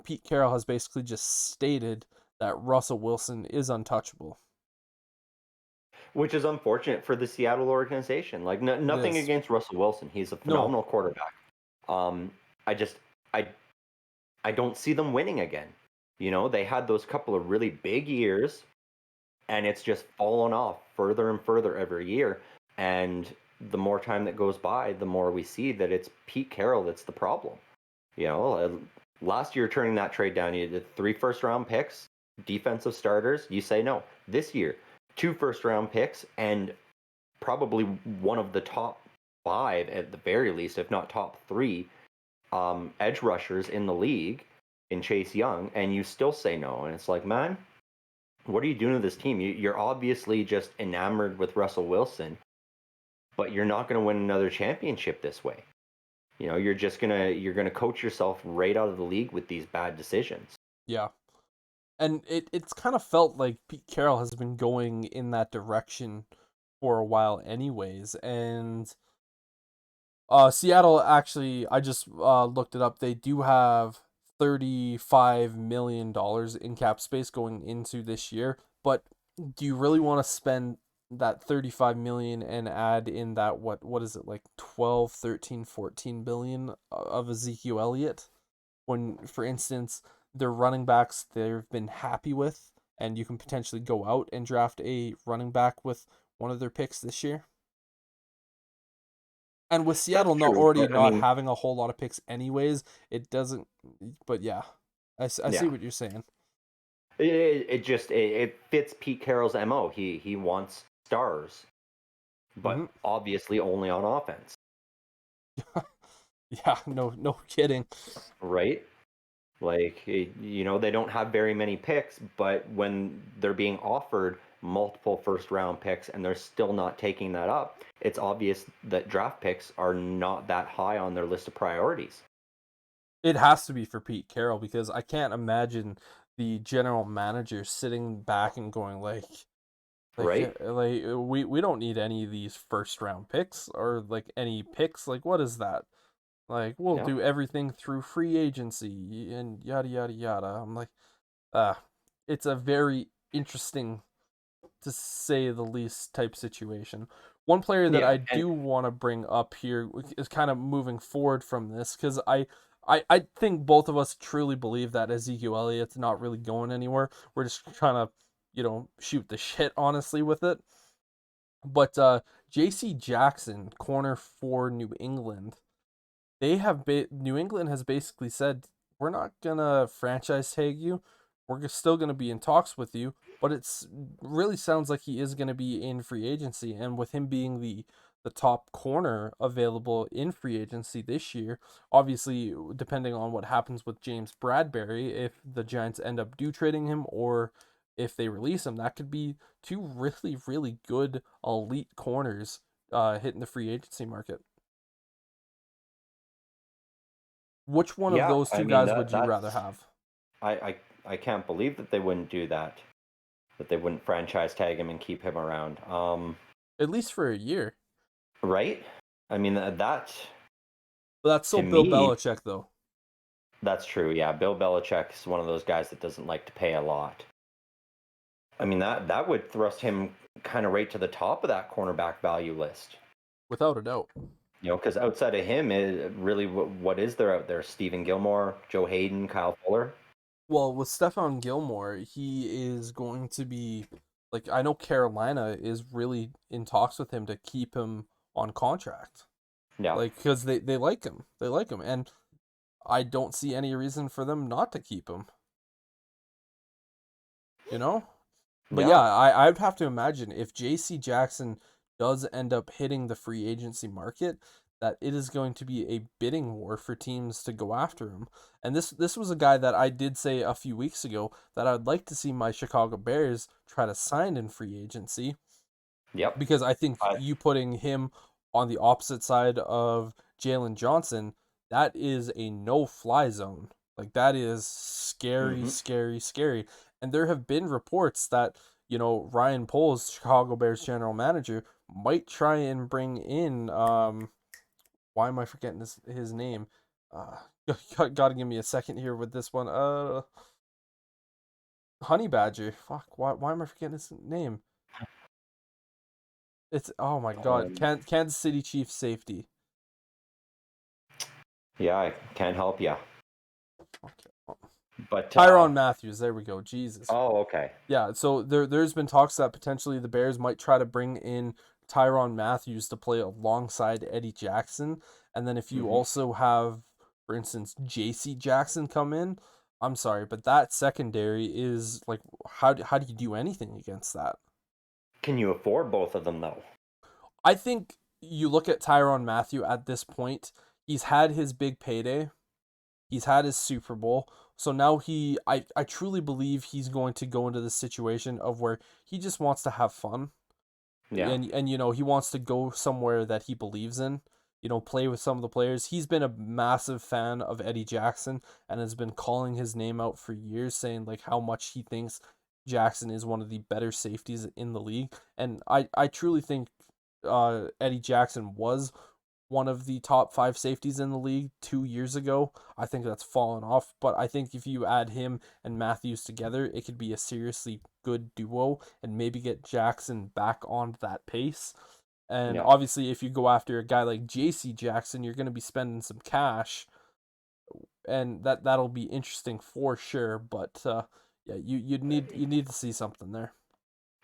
Pete Carroll has basically just stated that Russell Wilson is untouchable. Which is unfortunate for the Seattle organization. Like, It nothing is. against Russell Wilson. He's a No. phenomenal quarterback. I just I don't see them winning again. You know, they had those couple of really big years, and it's just fallen off further and further every year. And the more time that goes by, the more we see that it's Pete Carroll that's the problem. You know, last year turning that trade down, you did 3 first-round picks, defensive starters. You say no. This year, 2 first-round picks, and probably one of the top 5 at the very least, if not top 3, edge rushers in the league in Chase Young, and you still say no. And it's like, man, what are you doing to this team? You're obviously just enamored with Russell Wilson, but you're not going to win another championship this way. You know, you're gonna coach yourself right out of the league with these bad decisions. Yeah. And it's kind of felt like Pete Carroll has been going in that direction for a while anyways. And Seattle, actually, I just looked it up. They do have $35 million in cap space going into this year. But do you really want to spend that 35 million and add in that, what is it, like 12, 13, 14 billion of Ezekiel Elliott? When, for instance, their running backs they've been happy with, and you can potentially go out and draft a running back with one of their picks this year. And with That's Seattle true, but I not mean, having a whole lot of picks anyways, it doesn't. But yeah, I see yeah. what you're saying. It fits Pete Carroll's MO. He wants stars, but obviously only on offense. Yeah, no kidding. Right? Like, they don't have very many picks, but when they're being offered multiple first round picks and they're still not taking that up, it's obvious that draft picks are not that high on their list of priorities. It has to be for Pete Carroll, because I can't imagine the general manager sitting back and going Right? we don't need any of these first round picks, or like any picks. Like, what is that? Like, we'll Yeah. do everything through free agency and yada yada yada. I'm like, it's a very interesting, to say the least, type situation. One player that Yeah. I And do want to bring up here is kind of moving forward from this, because I think both of us truly believe that Ezekiel Elliott's not really going anywhere. We're just trying to, shoot the shit honestly with it. But J.C. Jackson, corner for New England, New England has basically said, we're not gonna franchise tag you. We're still gonna be in talks with you, but it's really sounds like he is gonna be in free agency, and with him being the top corner available in free agency this year, obviously depending on what happens with James Bradberry, if the Giants end up trading him or if they release him, that could be two really really good elite corners hitting the free agency market. Which one of yeah, those I two mean guys would you rather that's have? I can't believe that they wouldn't do that. That they wouldn't franchise tag him and keep him around. At least for a year. Right? I mean that But that's to still Bill me, Belichick, though. that's true. Yeah, Bill Belichick is one of those guys that doesn't like to pay a lot. I mean that would thrust him kind of right to the top of that cornerback value list. Without a doubt. Because outside of him, really, what is there out there? Stephen Gilmore, Joe Hayden, Kyle Fuller. Well, with Stephon Gilmore, he is going to be, like, I know Carolina is really in talks with him to keep him on contract. Yeah, Like, because they like him. They like him. And I don't see any reason for them not to keep him, you know? But yeah, yeah, I'd have to imagine if J.C. Jackson does end up hitting the free agency market, that it is going to be a bidding war for teams to go after him. And this was a guy that I did say a few weeks ago that I'd like to see my Chicago Bears try to sign in free agency, yep. because I think I, you putting him on the opposite side of Jalen Johnson, that is a no-fly zone. Like, that is scary, hmm scary, scary. And there have been reports that, Ryan Poles, Chicago Bears general manager, might try and bring in why am I forgetting his name? Uh gotta give me a second here with this one. Honey Badger. Fuck, why am I forgetting his name? It's, oh my god, um, Kansas City Chiefs safety. yeah, I can't help you. Okay. But Tyrann Matthews, there we go. Jesus. oh, okay. Yeah, so there's been talks that potentially the Bears might try to bring in Tyrann Matthews to play alongside Eddie Jackson. And then if you hmm also have, for instance, JC Jackson come in, I'm sorry, but that secondary is like, how do you do anything against that? Can you afford both of them though? I think you look at Tyrann Matthew at this point, he's had his big payday. He's had his Super Bowl. So now I truly believe he's going to go into this situation of where he just wants to have fun. Yeah, And he wants to go somewhere that he believes in. Play with some of the players. He's been a massive fan of Eddie Jackson and has been calling his name out for years, saying like how much he thinks Jackson is one of the better safeties in the league. And I truly think Eddie Jackson was one of the top 5 safeties in the league 2 years ago. I think that's fallen off, but I think if you add him and Matthews together, it could be a seriously good duo and maybe get Jackson back on that pace. And yeah. obviously, if you go after a guy like J.C. Jackson, you're going to be spending some cash, and that'll be interesting for sure. But yeah, you need to see something there.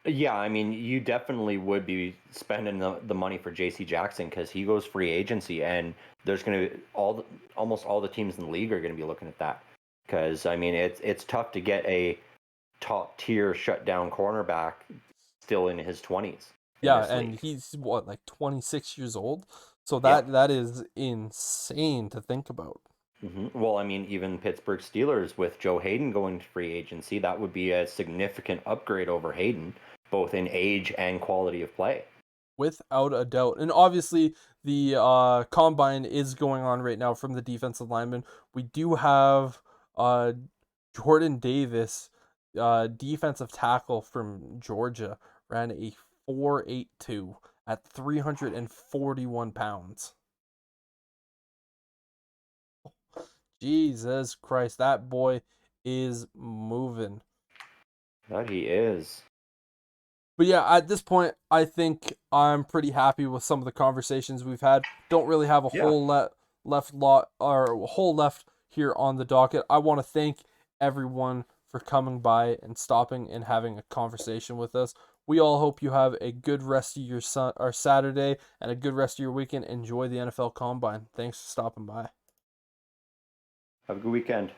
Yeah, I mean, you definitely would be spending the money for JC Jackson because he goes free agency, and there's going to almost all the teams in the league are going to be looking at that because I mean it's tough to get a top tier shutdown cornerback still in his 20s. Yeah, and he's what, like 26 years old? So that is insane to think about. Well, I mean, even Pittsburgh Steelers with Joe Hayden going to free agency, that would be a significant upgrade over Hayden, both in age and quality of play. Without a doubt. And obviously, the combine is going on right now from the defensive linemen. We do have Jordan Davis, defensive tackle from Georgia, ran a 4.82 at 341 pounds. Jesus Christ, that boy is moving. That he is. But yeah, at this point, I think I'm pretty happy with some of the conversations we've had. Don't really have a whole left here on the docket. I want to thank everyone for coming by and stopping and having a conversation with us. We all hope you have a good rest of your Saturday and a good rest of your weekend. Enjoy the NFL Combine. Thanks for stopping by. Have a good weekend.